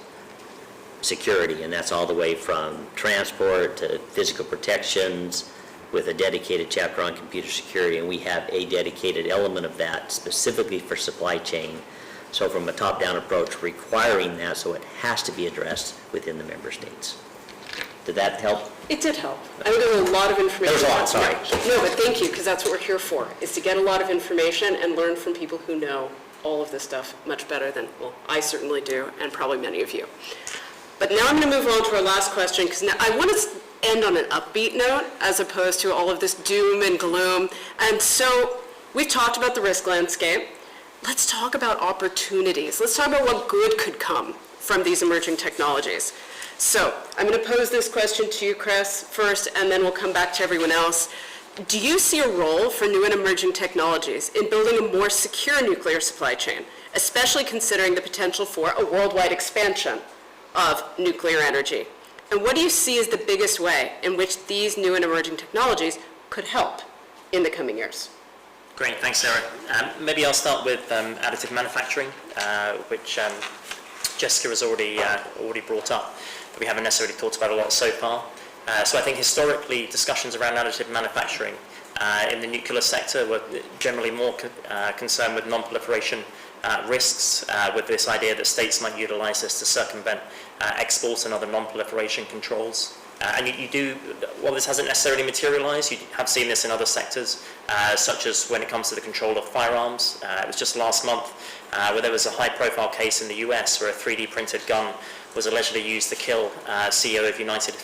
security, and that's all the way from transport to physical protections with a dedicated chapter on computer security, and we have a dedicated element of that specifically for supply chain. So from a top-down approach, requiring that, so it has to be addressed within the member states. Did that help? It did help. I mean, there was a lot of information. There was a lot, sorry. No, but thank you, because that's what we're here for, is to get a lot of information and learn from people who know all of this stuff much better than, well, I certainly do, and probably many of you. But now I'm going to move on to our last question, because now I want to end on an upbeat note as opposed to all of this doom and gloom. And so we've talked about the risk landscape. Let's talk about opportunities. Let's talk about what good could come from these emerging technologies. So I'm going to pose this question to you, Chris, first, and then we'll come back to everyone else. Do you see a role for new and emerging technologies in building a more secure nuclear supply chain, especially considering the potential for a worldwide expansion of nuclear energy? And what do you see as the biggest way in which these new and emerging technologies could help in the coming years? Great, thanks, Sarah. Maybe I'll start with additive manufacturing, which Jessica has already brought up, but we haven't necessarily talked about a lot so far. So I think historically discussions around additive manufacturing in the nuclear sector were generally more concerned with non-proliferation risks, with this idea that states might utilize this to circumvent export and other non-proliferation controls. And you do, while this hasn't necessarily materialized, you have seen this in other sectors, such as when it comes to the control of firearms. It was just last month where there was a high-profile case in the US where a 3D printed gun was allegedly used to kill CEO of United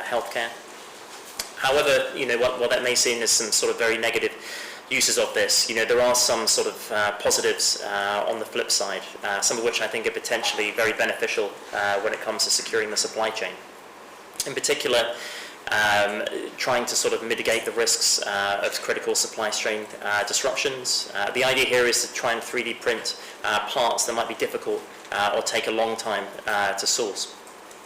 Healthcare. However, what that may seem is some sort of very negative uses of this. There are some sort of positives on the flip side, some of which I think are potentially very beneficial when it comes to securing the supply chain. In particular, trying to sort of mitigate the risks of critical supply chain disruptions. The idea here is to try and 3D print parts that might be difficult or take a long time to source.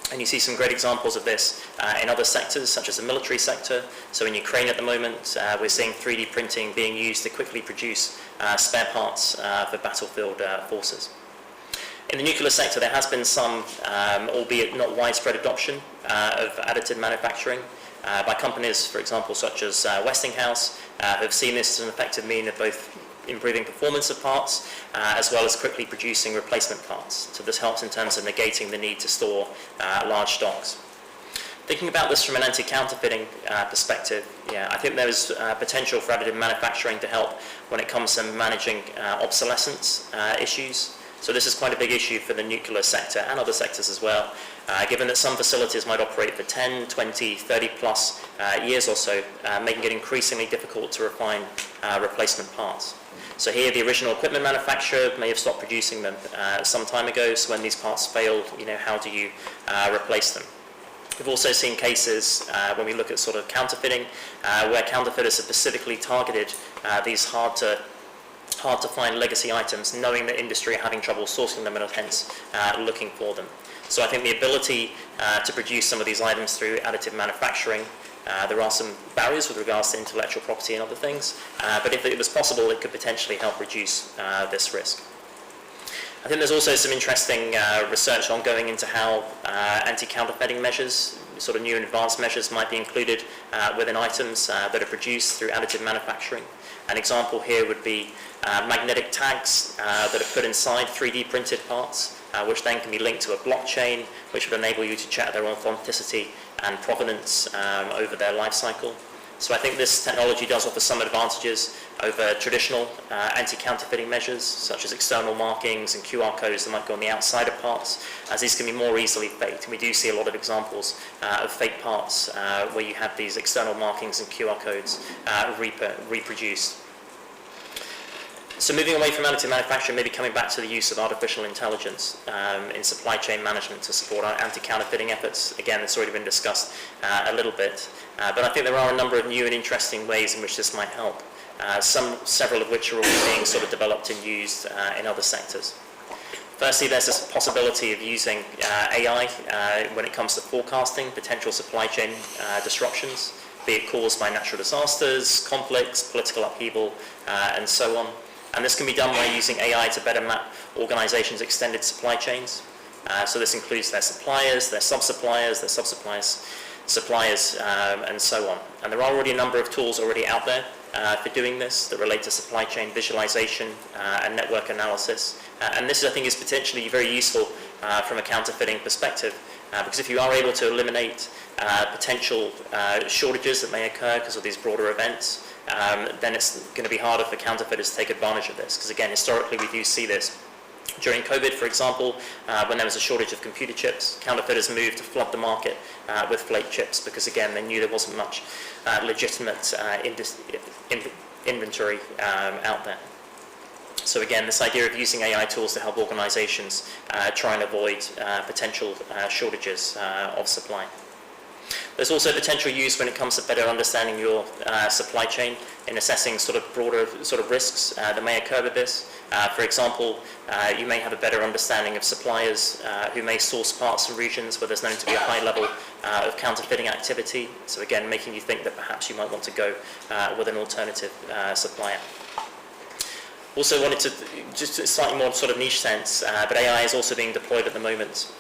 And you see some great examples of this in other sectors, such as the military sector. So in Ukraine at the moment, we're seeing 3D printing being used to quickly produce spare parts for battlefield forces. In the nuclear sector, there has been some, albeit not widespread adoption of additive manufacturing by companies, for example, such as Westinghouse, who have seen this as an effective means of both improving performance of parts as well as quickly producing replacement parts. So this helps in terms of negating the need to store large stocks. Thinking about this from an anti-counterfeiting perspective, I think there is potential for additive manufacturing to help when it comes to managing obsolescence issues. So this is quite a big issue for the nuclear sector and other sectors as well, given that some facilities might operate for 10, 20, 30 plus years or so, making it increasingly difficult to refine replacement parts. So here the original equipment manufacturer may have stopped producing them some time ago, so when these parts failed, how do you replace them? We've also seen cases when we look at sort of counterfeiting, where counterfeiters have specifically targeted these hard to find legacy items, knowing that industry are having trouble sourcing them and hence looking for them. So I think the ability to produce some of these items through additive manufacturing, there are some barriers with regards to intellectual property and other things, but if it was possible, it could potentially help reduce this risk. I think there's also some interesting research ongoing into how anti-counterfeiting measures, sort of new and advanced measures, might be included within items that are produced through additive manufacturing. An example here would be magnetic tags that are put inside 3D printed parts, which then can be linked to a blockchain, which would enable you to check their authenticity and provenance over their life cycle. So I think this technology does offer some advantages over traditional anti-counterfeiting measures, such as external markings and QR codes that might go on the outside of parts, as these can be more easily faked. And we do see a lot of examples of fake parts where you have these external markings and QR codes reproduced. So moving away from additive manufacturing, maybe coming back to the use of artificial intelligence in supply chain management to support our anti-counterfeiting efforts. Again, it's already been discussed a little bit, but I think there are a number of new and interesting ways in which this might help. Several of which are already being sort of developed and used in other sectors. Firstly, there's this possibility of using AI when it comes to forecasting potential supply chain disruptions, be it caused by natural disasters, conflicts, political upheaval, and so on. And this can be done by using AI to better map organizations' extended supply chains. So this includes their suppliers, their sub-suppliers, their sub-suppliers, suppliers, and so on. And there are already a number of tools already out there for doing this that relate to supply chain visualization and network analysis. And this, I think, is potentially very useful from a counterfeiting perspective, because if you are able to eliminate potential shortages that may occur because of these broader events, then it's going to be harder for counterfeiters to take advantage of this. Because again, historically, we do see this. During COVID, for example, when there was a shortage of computer chips, counterfeiters moved to flood the market with flake chips because, again, they knew there wasn't much legitimate inventory out there. So again, this idea of using AI tools to help organizations try and avoid potential shortages of supply. There's also potential use when it comes to better understanding your supply chain in assessing sort of broader sort of risks that may occur with this. For example, you may have a better understanding of suppliers who may source parts from regions where there's known to be a high level of counterfeiting activity. So again, making you think that perhaps you might want to go with an alternative supplier. Also wanted to, just a slightly more sort of niche sense, but AI is also being deployed at the moment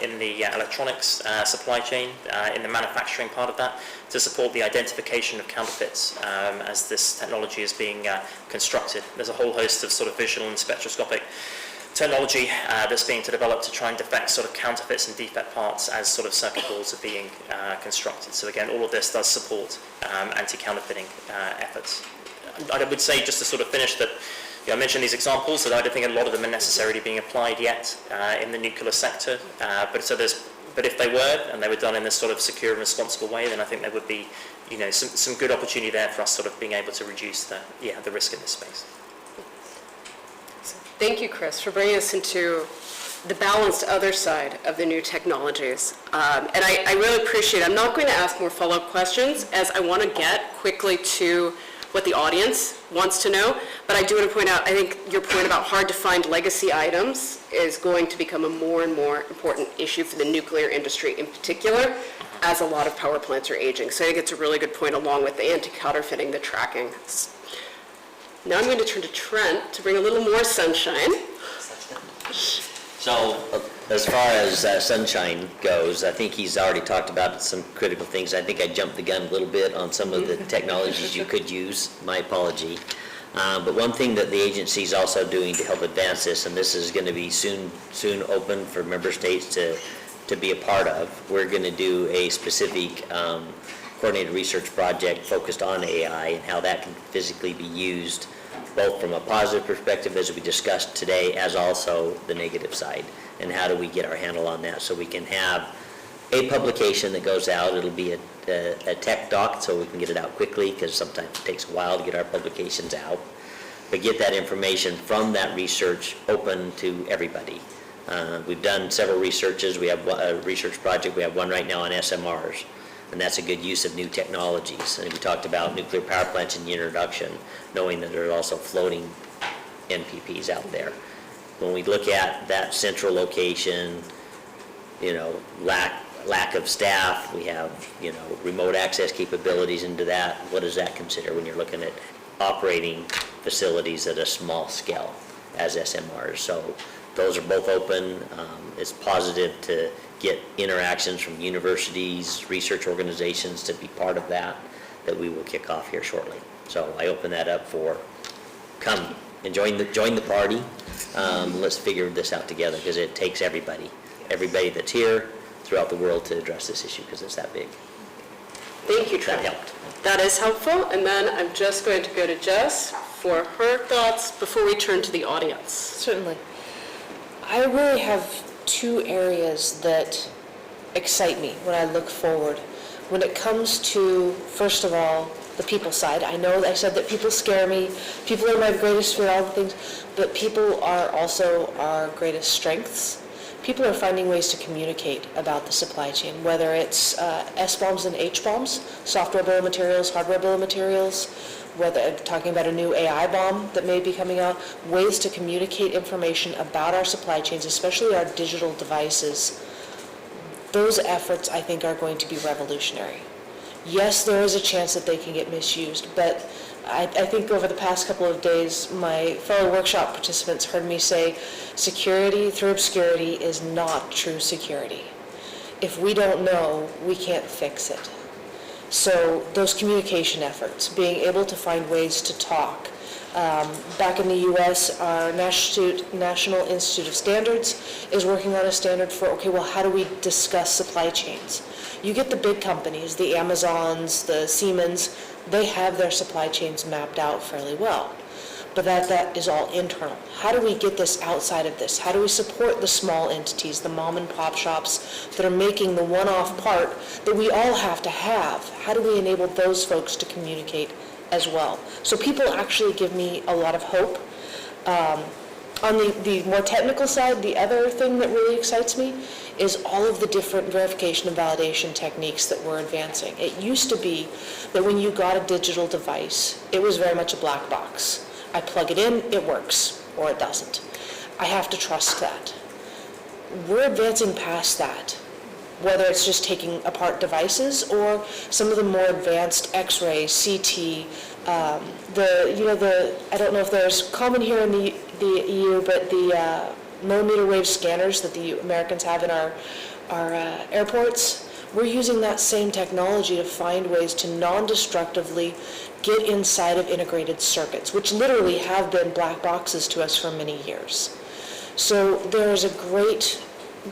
in the electronics supply chain, in the manufacturing part of that, to support the identification of counterfeits as this technology is being constructed. There's a whole host of sort of visual and spectroscopic technology that's being developed to try and detect sort of counterfeits and defect parts as sort of circuit boards are being constructed. So again, all of this does support anti-counterfeiting efforts. I would say, just to sort of finish, that I mentioned these examples, that I don't think a lot of them are necessarily being applied yet in the nuclear sector, but if they were, and they were done in this sort of secure and responsible way, then I think there would be, some good opportunity there for us sort of being able to reduce the risk in this space. Thank you, Chris, for bringing us into the balanced other side of the new technologies. And I really appreciate it. I'm not going to ask more follow-up questions, as I want to get quickly to what the audience wants to know, but I do want to point out, I think your point about hard to find legacy items is going to become a more and more important issue for the nuclear industry in particular, as a lot of power plants are aging. So I think it's a really good point, along with the anti-counterfeiting, the tracking. Now I'm going to turn to Trent to bring a little more sunshine. So, as far as sunshine goes, I think he's already talked about some critical things. I think I jumped the gun a little bit on some of the technologies you could use. My apology. But one thing that the agency is also doing to help advance this, and this is going to be soon open for member states to be a part of, we're going to do a specific coordinated research project focused on AI and how that can physically be used, both from a positive perspective, as we discussed today, as also the negative side. And how do we get our handle on that so we can have a publication that goes out. It'll be a tech doc, so we can get it out quickly, because sometimes it takes a while to get our publications out. But get that information from that research open to everybody. We've done several researches. We have a research project. We have one right now on SMRs. And that's a good use of new technologies. And we talked about nuclear power plants in the introduction, knowing that there are also floating NPPs out there. When we look at that central location, lack of staff, we have, remote access capabilities into that. What does that consider when you're looking at operating facilities at a small scale as SMRs? So those are both open. It's positive to get interactions from universities, research organizations to be part of that we will kick off here shortly. So I open that up for come and join the party. Let's figure this out together, because it takes everybody that's here throughout the world to address this issue, because it's that big. Thank you, Trent. That helped. That is helpful, and then I'm just going to go to Jess for her thoughts before we turn to the audience. Certainly. I really have two areas that excite me when I look forward. When it comes to, first of all, the people side. I know I said that people scare me, people are my greatest fear, all the things, but people are also our greatest strengths. People are finding ways to communicate about the supply chain, whether it's S-bombs and H-bombs, software bill of materials, hardware bill of materials, whether talking about a new AI bomb that may be coming out, ways to communicate information about our supply chains, especially our digital devices. Those efforts, I think, are going to be revolutionary. Yes, there is a chance that they can get misused, but I think over the past couple of days, my fellow workshop participants heard me say, security through obscurity is not true security. If we don't know, we can't fix it. So those communication efforts, being able to find ways to talk. Back in the US, our National Institute of Standards is working on a standard for, okay, well, how do we discuss supply chains? You get the big companies, the Amazons, the Siemens, they have their supply chains mapped out fairly well. But that is all internal. How do we get this outside of this? How do we support the small entities, the mom and pop shops that are making the one-off part that we all have to have? How do we enable those folks to communicate as well? So people actually give me a lot of hope. On the more technical side, the other thing that really excites me is all of the different verification and validation techniques that we're advancing. It used to be that when you got a digital device, it was very much a black box. I plug it in, it works, or it doesn't. I have to trust that. We're advancing past that, whether it's just taking apart devices or some of the more advanced X-ray, CT, I don't know if there's common here in the EU, but the millimeter wave scanners that the Americans have in our airports, we're using that same technology to find ways to non-destructively get inside of integrated circuits, which literally have been black boxes to us for many years. So there is a great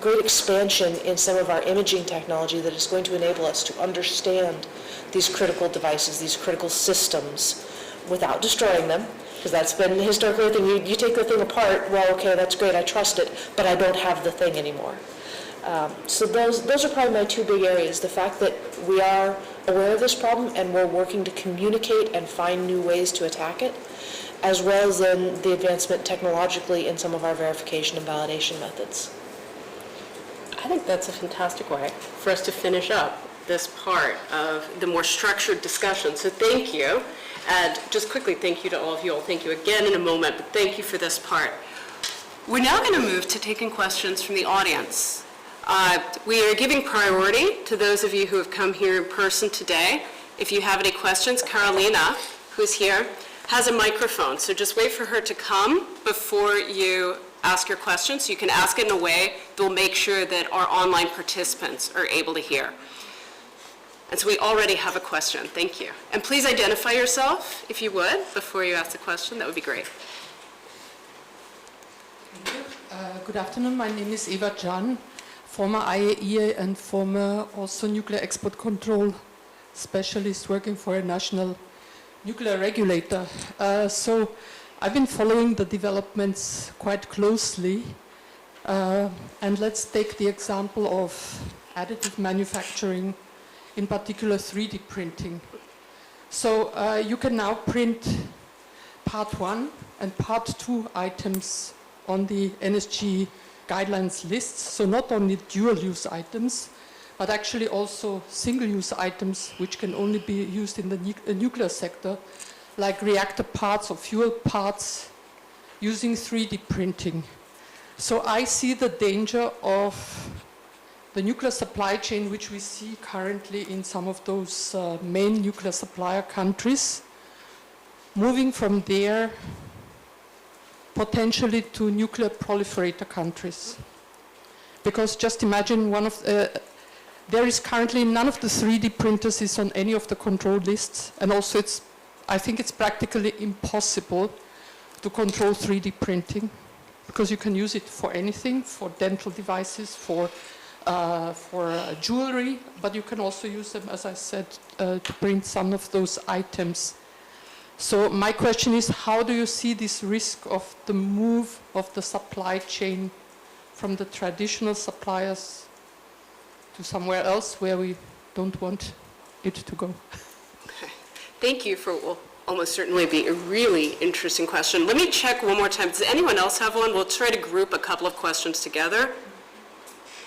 expansion in some of our imaging technology that is going to enable us to understand these critical devices, these critical systems, without destroying them, because that's been historically a thing. You take the thing apart, well, okay, that's great, I trust it, but I don't have the thing anymore. So those are probably my two big areas, the fact that we are aware of this problem and we're working to communicate and find new ways to attack it, as well as then the advancement technologically in some of our verification and validation methods. I think that's a fantastic way for us to finish up this part of the more structured discussion. So thank you. And just quickly, thank you to all of you. I'll thank you again in a moment, but thank you for this part. We're now going to move to taking questions from the audience. We are giving priority to those of you who have come here in person today. If you have any questions, Carolina, who's here, has a microphone. So just wait for her to come before you ask your question. So you can ask it in a way that will make sure that our online participants are able to hear. And so we already have a question. Thank you. And please identify yourself, if you would, before you ask the question. That would be great. Thank you. Good afternoon. My name is Eva Can, former IAEA and former also nuclear export control specialist working for a national nuclear regulator. So I've been following the developments quite closely. And let's take the example of additive manufacturing, in particular 3D printing. So you can now print part 1 and part 2 items on the NSG guidelines lists. So not only dual-use items, but actually also single-use items which can only be used in the nuclear sector, like reactor parts or fuel parts, using 3D printing. So I see the danger of the nuclear supply chain, which we see currently in some of those main nuclear supplier countries, moving from there potentially to nuclear proliferator countries. Because just imagine there is currently none of the 3D printers is on any of the control lists, and also I think it's practically impossible to control 3D printing, because you can use it for anything, for dental devices, for jewelry, but you can also use them, as I said, to print some of those items. So my question is, how do you see this risk of the move of the supply chain from the traditional suppliers to somewhere else where we don't want it to go? Okay. Thank you for what will almost certainly be a really interesting question. Let me check one more time. Does anyone else have one? We'll try to group a couple of questions together.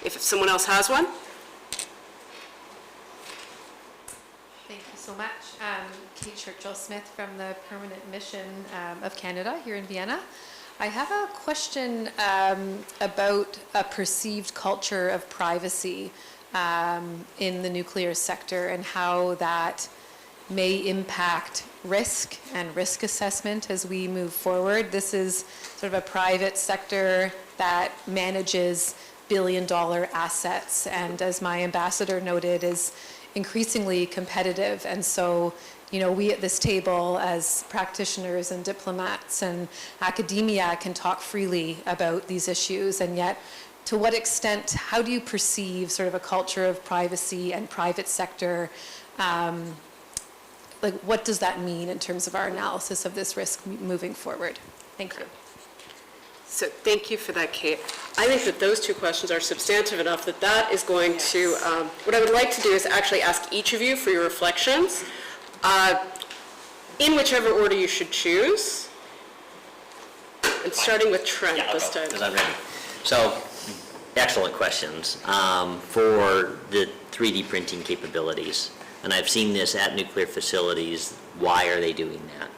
If someone else has one. Thank you so much. Kate Churchill-Smith from the Permanent Mission of Canada here in Vienna. I have a question about a perceived culture of privacy in the nuclear sector and how that may impact risk and risk assessment as we move forward. This is sort of a private sector that manages billion-dollar assets, and as my ambassador noted, is increasingly competitive. And so, you know, we at this table as practitioners and diplomats and academia can talk freely about these issues, and yet to what extent, how do you perceive sort of a culture of privacy and private sector? Like, what does that mean in terms of our analysis of this risk moving forward? Thank you. So thank you for that, Kate. I think that those two questions are substantive enough that that is going to, what I would like to do is actually ask each of you for your reflections in whichever order you should choose. And starting with Trent this time. Because I'm ready. So, excellent questions. For the 3D printing capabilities, and I've seen this at nuclear facilities, why are they doing that?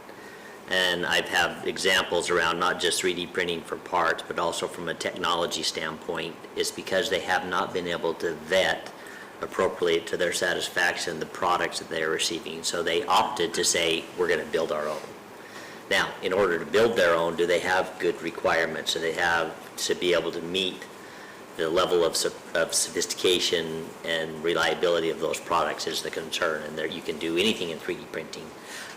And I've had examples around not just 3D printing for parts, but also from a technology standpoint. It's because they have not been able to vet appropriately to their satisfaction the products that they are receiving. So they opted to say, we're going to build our own. Now, in order to build their own, do they have good requirements? Do they have to be able to meet the level of sophistication and reliability of those products is the concern, and there you can do anything in 3D printing.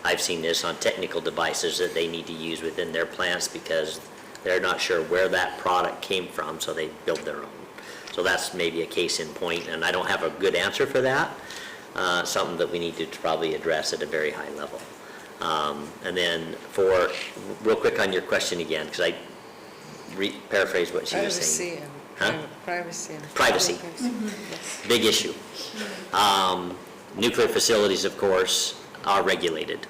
I've seen this on technical devices that they need to use within their plants because they're not sure where that product came from, so they build their own. So that's maybe a case in point, and I don't have a good answer for that. Something that we need to probably address at a very high level. And then for, real quick on your question again, because I paraphrase what she was saying. Privacy. Privacy. Big issue. Nuclear facilities, of course, are regulated.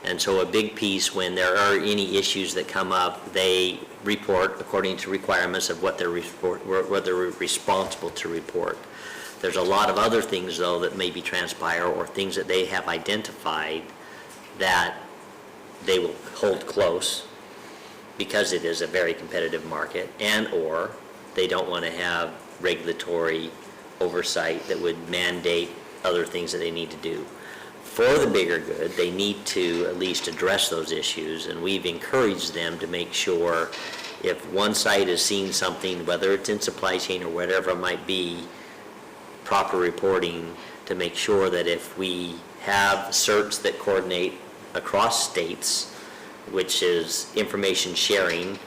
And so a big piece, when there are any issues that come up, they report according to requirements of what they're responsible to report. There's a lot of other things, though, that maybe transpire or things that they have identified that they will hold close because it is a very competitive market, and or they don't want to have regulatory oversight that would mandate other things that they need to do. For the bigger good, they need to at least address those issues, and we've encouraged them to make sure if one site has seen something, whether it's in supply chain or whatever it might be, proper reporting to make sure that if we have certs that coordinate across states, which is information sharing,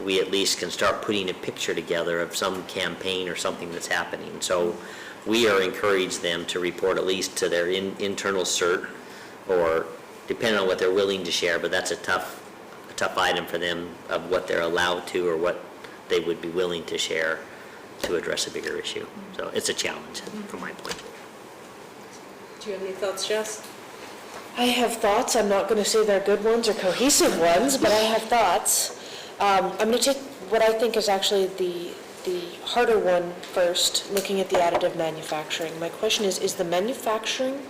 we at least can start putting a picture together of some campaign or something that's happening. So we are encouraged them to report at least to their internal cert, or depending on what they're willing to share, but that's a tough item for them of what they're allowed to or what they would be willing to share to address a bigger issue. So it's a challenge from my point. Do you have any thoughts, Jess? I have thoughts. I'm not going to say they're good ones or cohesive ones, but I have thoughts. I'm going to take what I think is actually the harder one first, looking at the additive manufacturing. My question is the manufacturing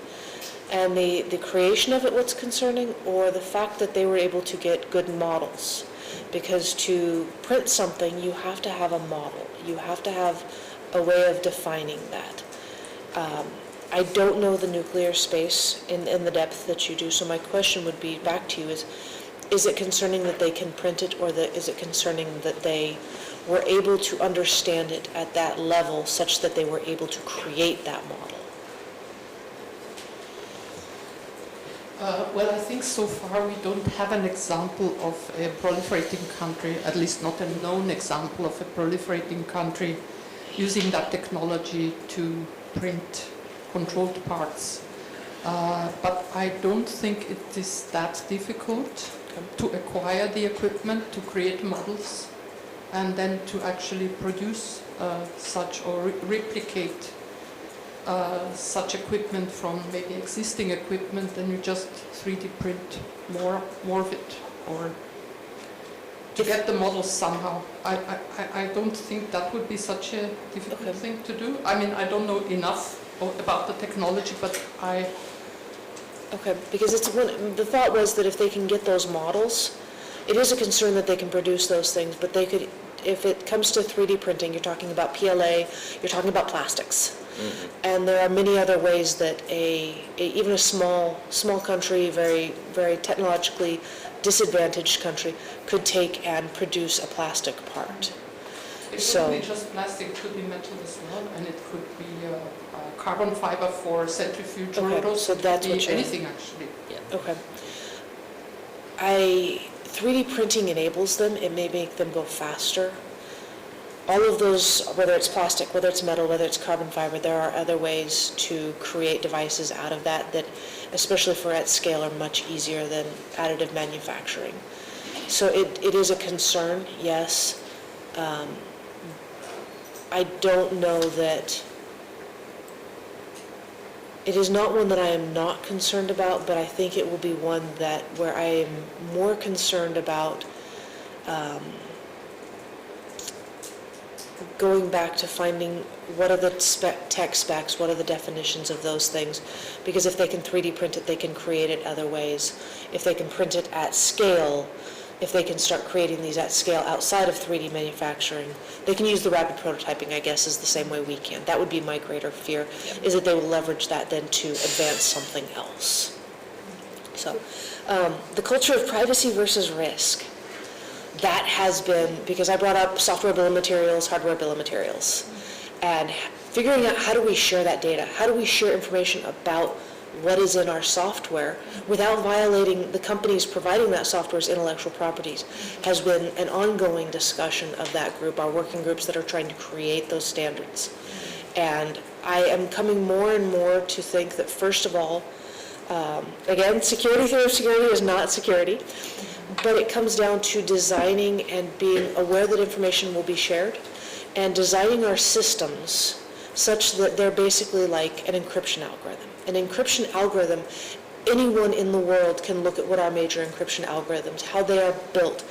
and the creation of it what's concerning, or the fact that they were able to get good models? Because to print something, you have to have a model. You have to have a way of defining that. I don't know the nuclear space in the depth that you do, so my question would be back to you is it concerning that they can print it, or is it concerning that they were able to understand it at that level such that they were able to create that model? Well, I think so far we don't have an example of a proliferating country, at least not a known example of a proliferating country using that technology to print controlled parts. But I don't think it is that difficult to acquire the equipment, to create models, and then to actually produce such or replicate such equipment from maybe existing equipment, then you just 3D print more of it, or to get the models somehow. I don't think that would be such a difficult thing to do. I mean, I don't know enough about the technology, but Okay, because the thought was that if they can get those models, it is a concern that they can produce those things, but they could, if it comes to 3D printing, you're talking about PLA, you're talking about plastics. And there are many other ways that even a small country, very, very technologically disadvantaged country, could take and produce a plastic part. it wouldn't be just plastic, it could be metal as well, and it could be carbon fiber for centrifuge motors. So that's what you're... Anything, actually. Okay. 3D printing enables them, it may make them go faster. All of those, whether it's plastic, whether it's metal, whether it's carbon fiber, there are other ways to create devices out of that, especially for at scale, are much easier than additive manufacturing. So it is a concern, yes. I don't know that... It is not one that I am not concerned about, but I think it will be one where I am more concerned about going back to finding what are the tech specs, what are the definitions of those things, because if they can 3D print it, they can create it other ways. If they can print it at scale, if they can start creating these at scale outside of 3D manufacturing, they can use the rapid prototyping, I guess, is the same way we can. That would be my greater fear, is that they will leverage that then to advance something else. So, the culture of privacy versus risk. That has been, because I brought up software bill of materials, hardware bill of materials, and figuring out how do we share that data? How do we share information about what is in our software without violating the companies providing that software's intellectual properties has been an ongoing discussion of that group, our working groups that are trying to create those standards. And I am coming more and more to think that, first of all, again, security theory of security is not security, but it comes down to designing and being aware that information will be shared, and designing our systems such that they're basically like an encryption algorithm. An encryption algorithm, anyone in the world can look at what our major encryption algorithms, how they are built.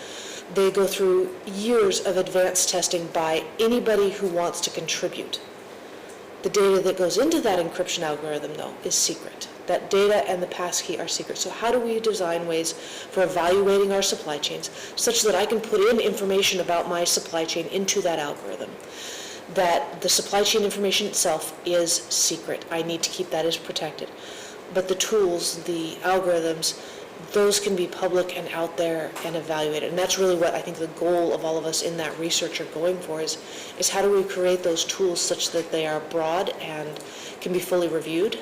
They go through years of advanced testing by anybody who wants to contribute. The data that goes into that encryption algorithm, though, is secret. That data and the passkey are secret. So how do we design ways for evaluating our supply chains such that I can put in information about my supply chain into that algorithm? That the supply chain information itself is secret. I need to keep that as protected. But the tools, the algorithms, those can be public and out there and evaluated. And that's really what I think the goal of all of us in that research are going for is how do we create those tools such that they are broad and can be fully reviewed,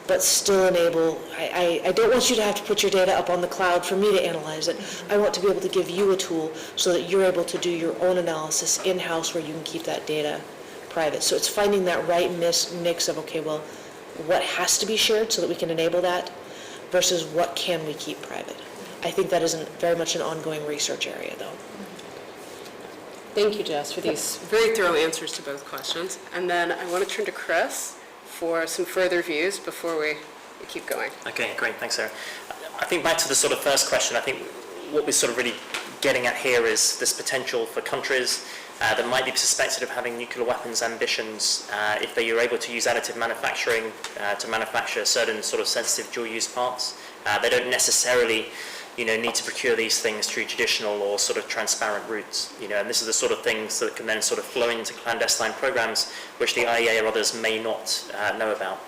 but still enable, I don't want you to have to put your data up on the cloud for me to analyze it. I want to be able to give you a tool so that you're able to do your own analysis in-house where you can keep that data private. So it's finding that right mix of, okay, well, what has to be shared so that we can enable that versus what can we keep private. I think that is very much an ongoing research area, though. Thank you, Jess, for these very thorough answers to both questions. And then I want to turn to Chris for some further views before we keep going. Okay, great, thanks, Sarah. I think back to the sort of first question, I think what we're sort of really getting at here is this potential for countries that might be suspected of having nuclear weapons ambitions if they are able to use additive manufacturing to manufacture certain sort of sensitive dual-use parts. They don't necessarily need to procure these things through traditional or sort of transparent routes, and this is the sort of things that can then sort of flow into clandestine programs which the IAEA or others may not know about.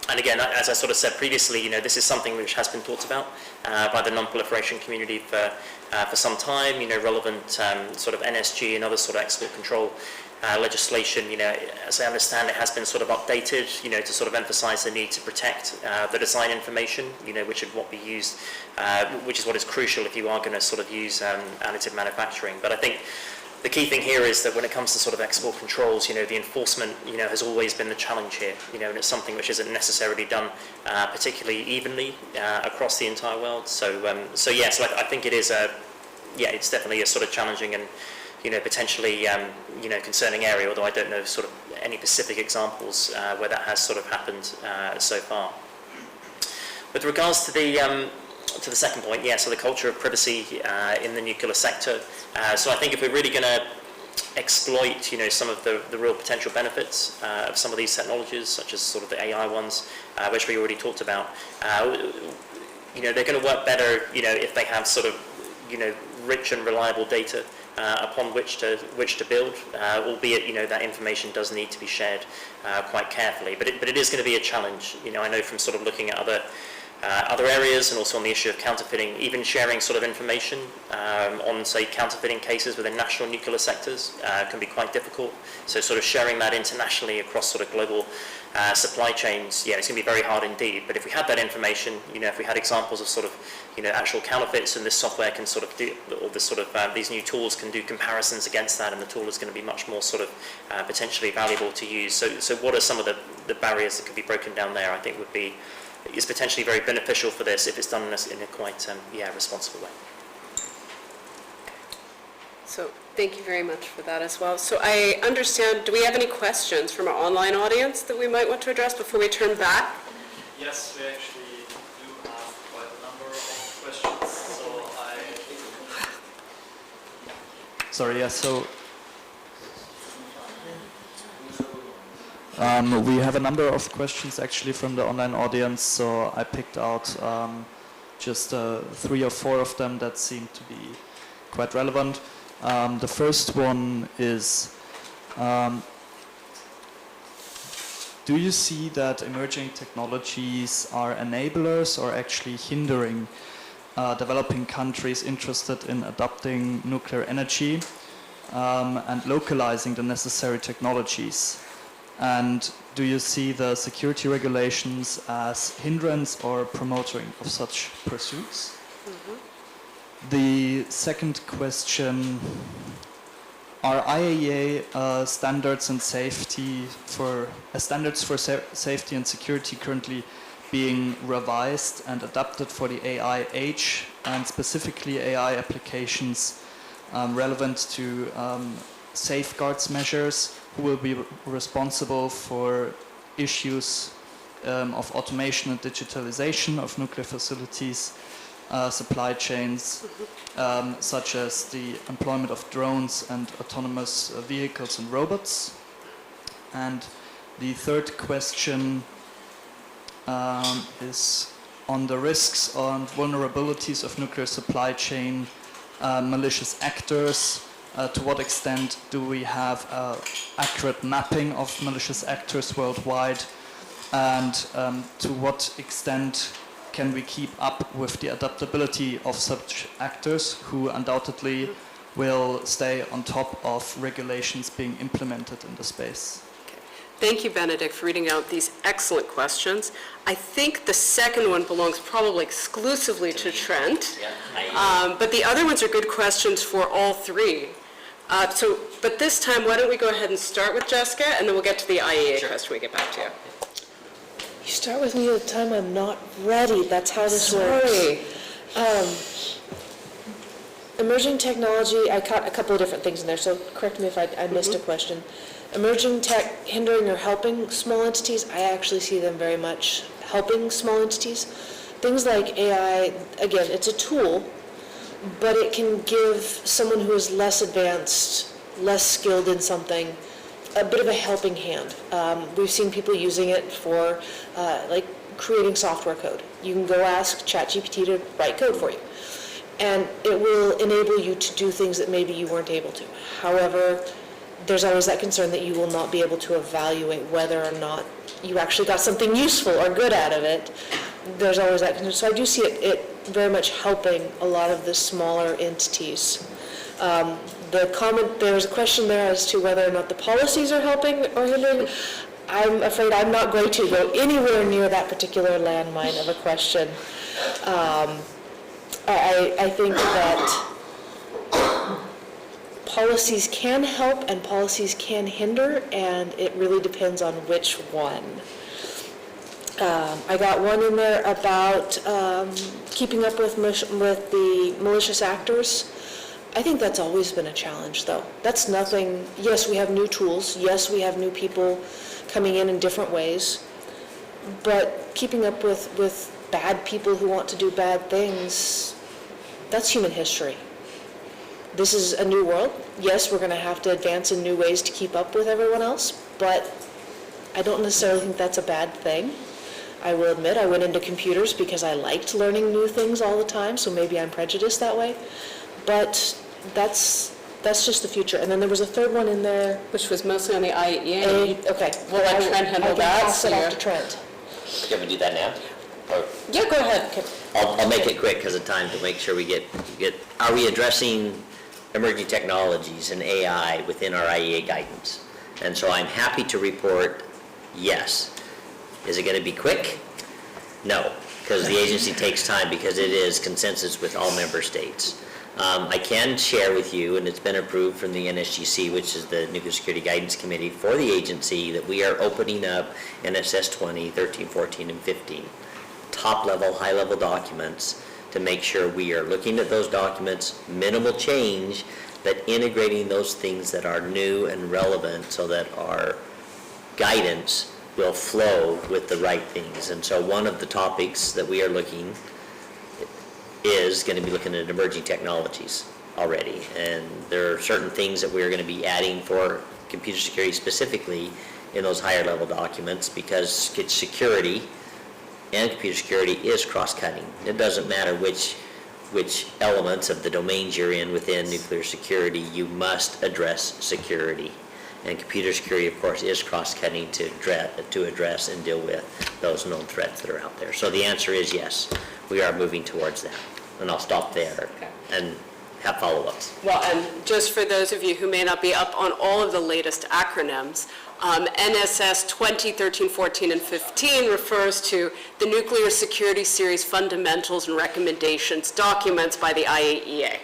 And again, as I sort of said previously, this is something which has been talked about by the non-proliferation community for some time, relevant sort of NSG and other sort of export control legislation, as I understand it has been sort of updated, to sort of emphasize the need to protect the design information, which is what we use, which is what is crucial if you are going to sort of use additive manufacturing. But I think the key thing here is that when it comes to sort of export controls, the enforcement, has always been the challenge here, and it's something which isn't necessarily done particularly evenly across the entire world. So I think it is it's definitely a sort of challenging and potentially, concerning area, although I don't know sort of any specific examples where that has sort of happened so far. With regards to the second point, so the culture of privacy in the nuclear sector. So I think if we're really going to exploit, some of the real potential benefits of some of these technologies, such as sort of the AI ones, which we already talked about, they're going to work better, if they have sort of, rich and reliable data upon which to build, albeit, that information does need to be shared quite carefully. But it is going to be a challenge. I know from sort of looking at other areas, and also on the issue of counterfeiting, even sharing sort of information on, say, counterfeiting cases within national nuclear sectors can be quite difficult. So sort of sharing that internationally across sort of global supply chains, it's going to be very hard indeed. But if we had that information, if we had examples of sort of, actual counterfeits, and this software can sort of do, or this sort of, these new tools can do comparisons against that, and the tool is going to be much more sort of potentially valuable to use. So what are some of the barriers that could be broken down there, I think is potentially very beneficial for this if it's done in a quite responsible way. So thank you very much for that as well. So I understand, do we have any questions from our online audience that we might want to address before we turn back? Yes, we actually do have quite a number of questions. We have a number of questions actually from the online audience, so I picked out just 3 or 4 of them that seem to be quite relevant. The first one is, do you see that emerging technologies are enablers or actually hindering developing countries interested in adopting nuclear energy and localizing the necessary technologies? And do you see the security regulations as hindrance or promoting of such pursuits? Mm-hmm. The second question, are IAEA standards and safety for standards for safety and security currently being revised and adapted for the AI age, and specifically AI applications relevant to safeguards measures? Who will be responsible for issues of automation and digitalization of nuclear facilities, supply chains, such as the employment of drones and autonomous vehicles and robots? And the third question is on the risks and vulnerabilities of nuclear supply chain, malicious actors. To what extent do we have accurate mapping of malicious actors worldwide, and to what extent can we keep up with the adaptability of such actors who undoubtedly will stay on top of regulations being implemented in the space? Thank you, Benedict, for reading out these excellent questions. I think the second one belongs probably exclusively to Trent, but the other ones are good questions for all 3. But this time, why don't we go ahead and start with Jessica, and then we'll get to the IAEA question when we get back to you. You start with me at a time I'm not ready. That's how this works. Emerging technology, I caught a couple of different things in there, so correct me if I missed a question. Emerging tech hindering or helping small entities, I actually see them very much helping small entities. Things like AI, again, it's a tool, but it can give someone who is less advanced, less skilled in something, a bit of a helping hand. We've seen people using it for like creating software code. You can go ask ChatGPT to write code for you, and it will enable you to do things that maybe you weren't able to. However, there's always that concern that you will not be able to evaluate whether or not you actually got something useful or good out of it. There's always that concern. So I do see it very much helping a lot of the smaller entities. There was a question there as to whether or not the policies are helping or hindering. I'm afraid I'm not going to go anywhere near that particular landmine of a question. I think that policies can help and policies can hinder, and it really depends on which one. I got one in there about keeping up with the malicious actors. I think that's always been a challenge, though. That's nothing, yes, we have new tools, yes, we have new people coming in different ways, but keeping up with bad people who want to do bad things, that's human history. This is a new world. Yes, we're going to have to advance in new ways to keep up with everyone else, but I don't necessarily think that's a bad thing. I will admit I went into computers because I liked learning new things all the time, so maybe I'm prejudiced that way. But that's just the future. And then there was a third one in there. Which was mostly on the IAEA. Okay. We'll let Trent handle that. I can pass it so off you're- to Trent. Can we do that now? Or Yeah, go ahead. I'll make it quick because of time to make sure we get, are we addressing emerging technologies and AI within our IAEA guidance? And so I'm happy to report, yes. Is it going to be quick? No, because the agency takes time because it is consensus with all member states. I can share with you, and it's been approved from the NSGC, which is the Nuclear Security Guidance Committee for the agency, that we are opening up NSS 20, 13, 14, and 15, top-level, high-level documents, to make sure we are looking at those documents, minimal change, but integrating those things that are new and relevant so that our guidance will flow with the right things. And so one of the topics that we are looking is going to be looking at emerging technologies already. And there are certain things that we're going to be adding for computer security specifically in those higher level documents, because security and computer security is cross-cutting. It doesn't matter which elements of the domains you're in within nuclear security, you must address security. And computer security, of course, is cross-cutting to address and deal with those known threats that are out there. So the answer is yes, we are moving towards that. And I'll stop there and have follow-ups. Well, and just for those of you who may not be up on all of the latest acronyms, NSS 20, 13, 14, and 15 refers to the Nuclear Security Series Fundamentals and Recommendations documents by the IAEA.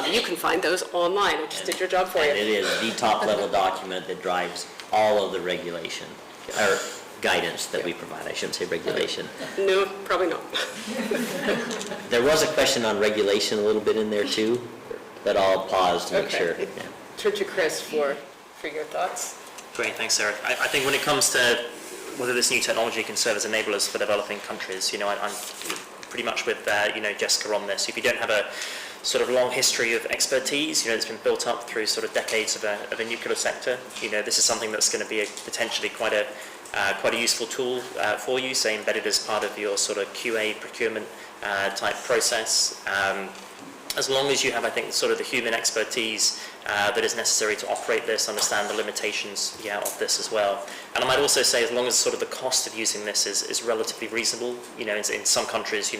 You can find those online. I just did your job for And you. it is the top-level document that drives all of the regulation, or guidance that we provide. I shouldn't say regulation. No, probably not. There was a question on regulation a little bit in there too, but I'll pause to make Okay. sure. Yeah. Turn to Chris for your thoughts. Great, thanks, Sarah. I think when it comes to whether this new technology can serve as enablers for developing countries, I'm pretty much with, Jessica on this. If you don't have a sort of long history of expertise, that's been built up through sort of decades of a nuclear sector, this is something that's going to be potentially quite a useful tool for you, say embedded as part of your sort of QA procurement type process. As long as you have, I think, sort of the human expertise that is necessary to operate this, understand the limitations of this as well. And I might also say, as long as sort of the cost of using this is relatively reasonable, in some countries,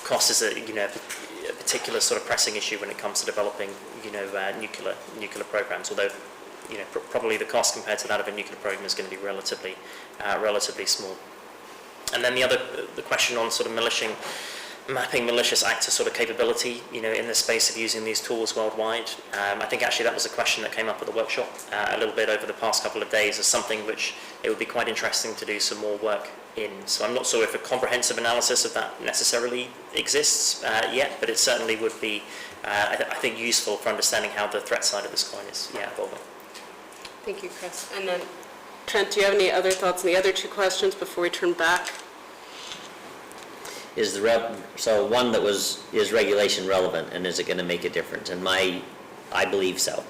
cost is a particular sort of pressing issue when it comes to developing, nuclear programs, although, probably the cost compared to that of a nuclear program is going to be relatively small. And then the question on sort of mapping malicious actor sort of capability, in the space of using these tools worldwide. I think actually that was a question that came up at the workshop a little bit over the past couple of days as something which it would be quite interesting to do some more work in. So I'm not sure if a comprehensive analysis of that necessarily exists yet, but it certainly would be, I think, useful for understanding how the threat side of this coin is evolving. Thank you, Chris. And then, Trent, do you have any other thoughts on the other two questions before we turn back? So one that is regulation relevant, and is it going to make a difference? And I believe so.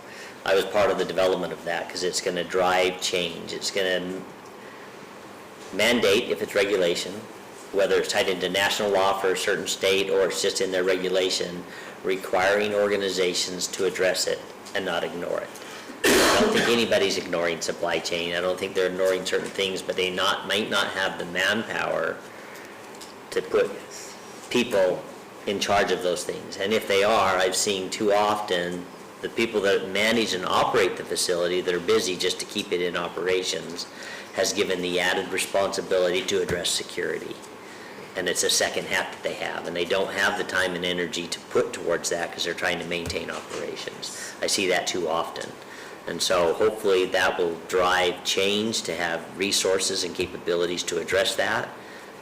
I was part of the development of that because it's going to drive change. It's going to mandate, if it's regulation, whether it's tied into national law for a certain state or it's just in their regulation, requiring organizations to address it and not ignore it. I don't think anybody's ignoring supply chain. I don't think they're ignoring certain things, but they might not have the manpower to put people in charge of those things. And if they are, I've seen too often the people that manage and operate the facility that are busy just to keep it in operations has given the added responsibility to address security. And it's a second hat that they have, and they don't have the time and energy to put towards that because they're trying to maintain operations. I see that too often. And so hopefully that will drive change to have resources and capabilities to address that.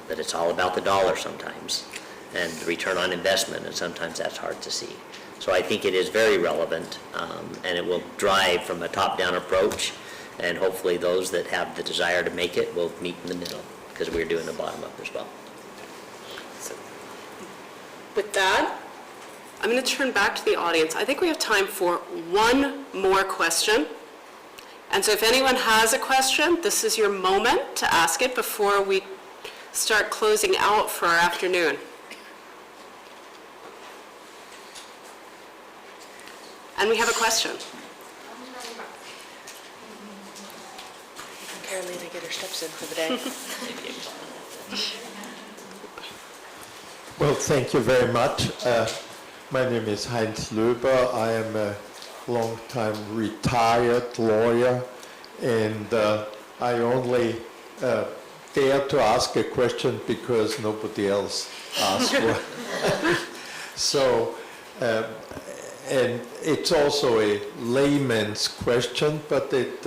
But it's all about the dollar sometimes and the return on investment, and sometimes that's hard to see. So I think it is very relevant, and it will drive from a top-down approach, and hopefully those that have the desire to make it will meet in the middle, because we're doing the bottom-up as well. With that, I'm going to turn back to the audience. I think we have time for one more question. And so if anyone has a question, this is your moment to ask it before we start closing out for our afternoon. And we have a question. Carolina get her steps in for the day. Well, thank you very much. My name is Heinz Löber. I am a long-time retired lawyer, and I only dare to ask a question because nobody else asked one. So, and it's also a layman's question, but it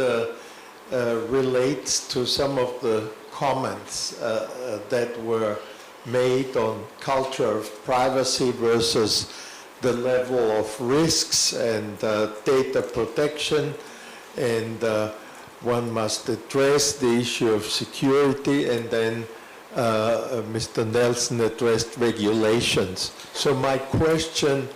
relates to some of the comments that were made on culture of privacy versus the level of risks and data protection, and one must address the issue of security, and then Mr. Nelson addressed regulations. So my question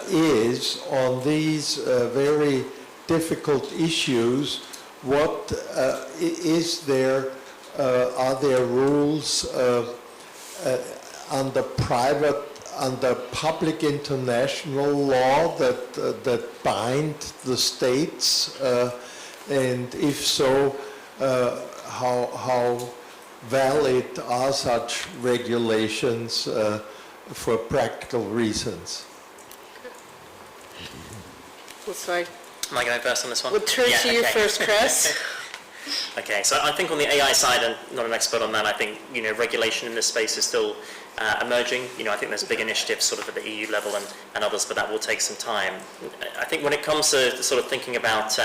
is on these very difficult issues, what is there, are there rules under public international law that bind the states, and if so, how valid are such regulations for practical reasons? Well, sorry. Am I going first on this one? We'll turn to you first, Chris. Okay, so I think on the AI side, and not an expert on that, I think, regulation in this space is still emerging. I think there's big initiatives sort of at the EU level and others, but that will take some time. I think when it comes to sort of thinking about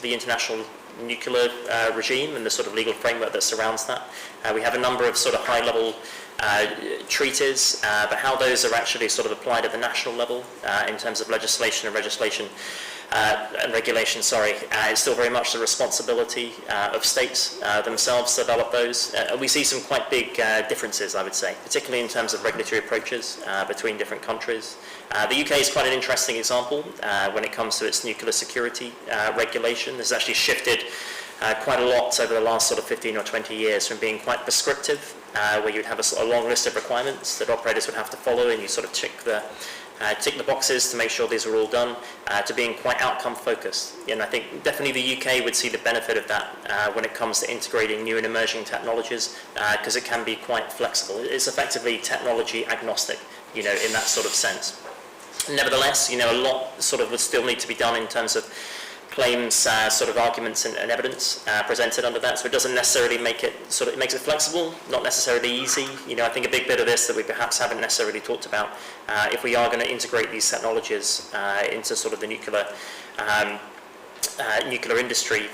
the international nuclear regime and the sort of legal framework that surrounds that, we have a number of sort of high-level treaties, but how those are actually sort of applied at the national level in terms of legislation and regulation, is still very much the responsibility of states themselves to develop those. We see some quite big differences, I would say, particularly in terms of regulatory approaches between different countries. The UK is quite an interesting example when it comes to its nuclear security regulation. This has actually shifted quite a lot over the last sort of 15 or 20 years from being quite prescriptive, where you'd have a long list of requirements that operators would have to follow, and you sort of tick the boxes to make sure these are all done, to being quite outcome focused. And I think definitely the UK would see the benefit of that when it comes to integrating new and emerging technologies, because it can be quite flexible. It's effectively technology agnostic, in that sort of sense. Nevertheless, a lot sort of would still need to be done in terms of claims, sort of arguments and evidence presented under that. So it doesn't necessarily make it it makes it flexible, not necessarily easy. I think a big bit of this that we perhaps haven't necessarily talked about, if we are going to integrate these technologies into sort of the nuclear industry,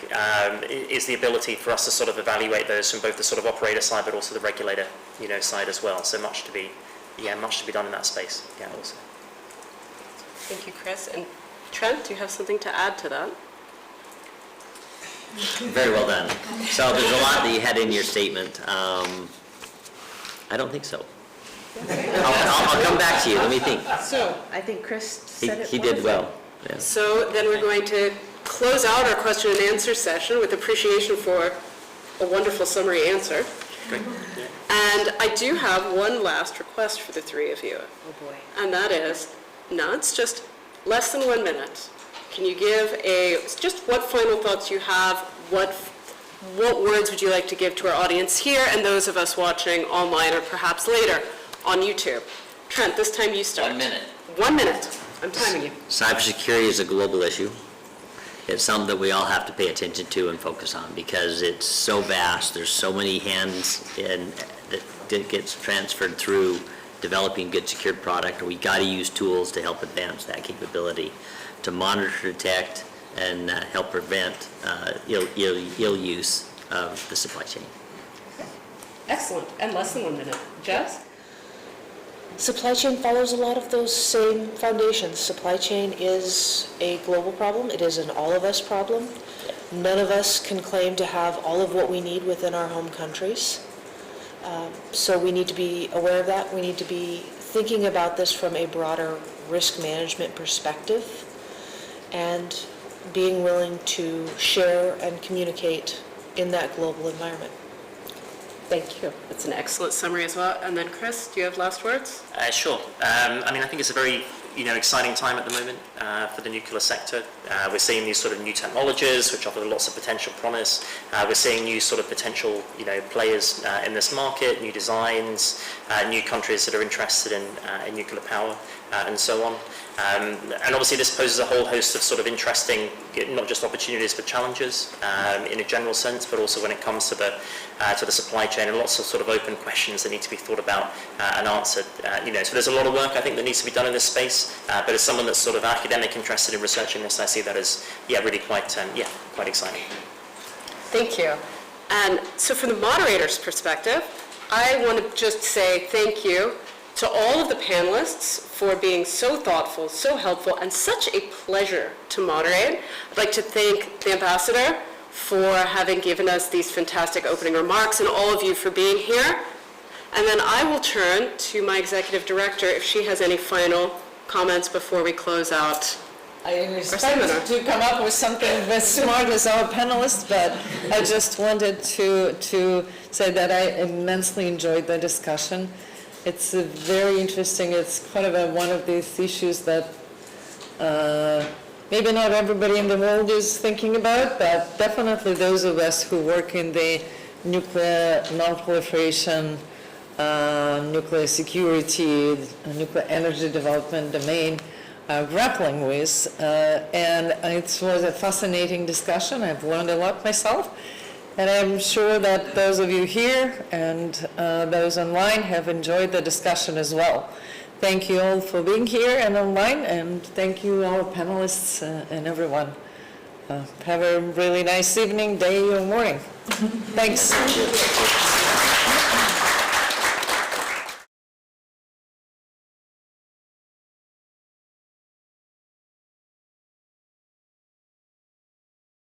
is the ability for us to sort of evaluate those from both the sort of operator side, but also the regulator, side as well. So much to be done in that space. Yeah, also. Thank you, Chris. And Trent, do you have something to add to that? Very well done. So there's a lot that you had in your statement. I don't think so. I'll come back to you. Let me think. So, I think Chris said it He did well. Yeah. So then we're going to close out our question and answer session with appreciation for a wonderful summary answer. Great. And I do have one last request for the three of you. oh boy. And that is, it's just less than 1 minute. Can you give just what final thoughts you have? What words would you like to give to our audience here and those of us watching online or perhaps later on YouTube? Trent, this time you start. 1 minute. 1 minute. I'm timing you. Cybersecurity is a global issue. It's something that we all have to pay attention to and focus on because it's so vast. There's so many hands that gets transferred through developing good secured product. We got to use tools to help advance that capability, to monitor, detect, and help prevent ill use of the supply chain. Excellent. And less than 1 minute. Jess? Supply chain follows a lot of those same foundations. Supply chain is a global problem. It is an all of us problem. None of us can claim to have all of what we need within our home countries. So we need to be aware of that. We need to be thinking about this from a broader risk management perspective and being willing to share and communicate in that global environment. Thank you. That's an excellent summary as well. And then Chris, do you have last words? Sure. I mean, I think it's a very exciting time at the moment for the nuclear sector. We're seeing these sort of new technologies which offer lots of potential promise. We're seeing new sort of potential players in this market, new designs, new countries that are interested in nuclear power and so on. And obviously this poses a whole host of sort of interesting, not just opportunities but challenges in a general sense, but also when it comes to the supply chain, and lots of sort of open questions that need to be thought about and answered. So there's a lot of work I think that needs to be done in this space, but as someone that's sort of academic interested in researching this, I see that as really quite exciting. Thank you. And so from the moderator's perspective, I want to just say thank you to all of the panelists for being so thoughtful, so helpful, and such a pleasure to moderate. I'd like to thank the ambassador for having given us these fantastic opening remarks, and all of you for being here. And then I will turn to my executive director if she has any final comments before we close out. I expected to come up with something as smart as our panelists, but I just wanted to say that I immensely enjoyed the discussion. It's very interesting. It's kind of one of these issues that maybe not everybody in the world is thinking about, but definitely those of us who work in the nuclear non-proliferation, nuclear security, nuclear energy development domain are grappling with. And it was a fascinating discussion. I've learned a lot myself. And I'm sure that those of you here and those online have enjoyed the discussion as well. Thank you all for being here and online, and thank you all panelists and everyone. Have a really nice evening, day, or morning. Thanks.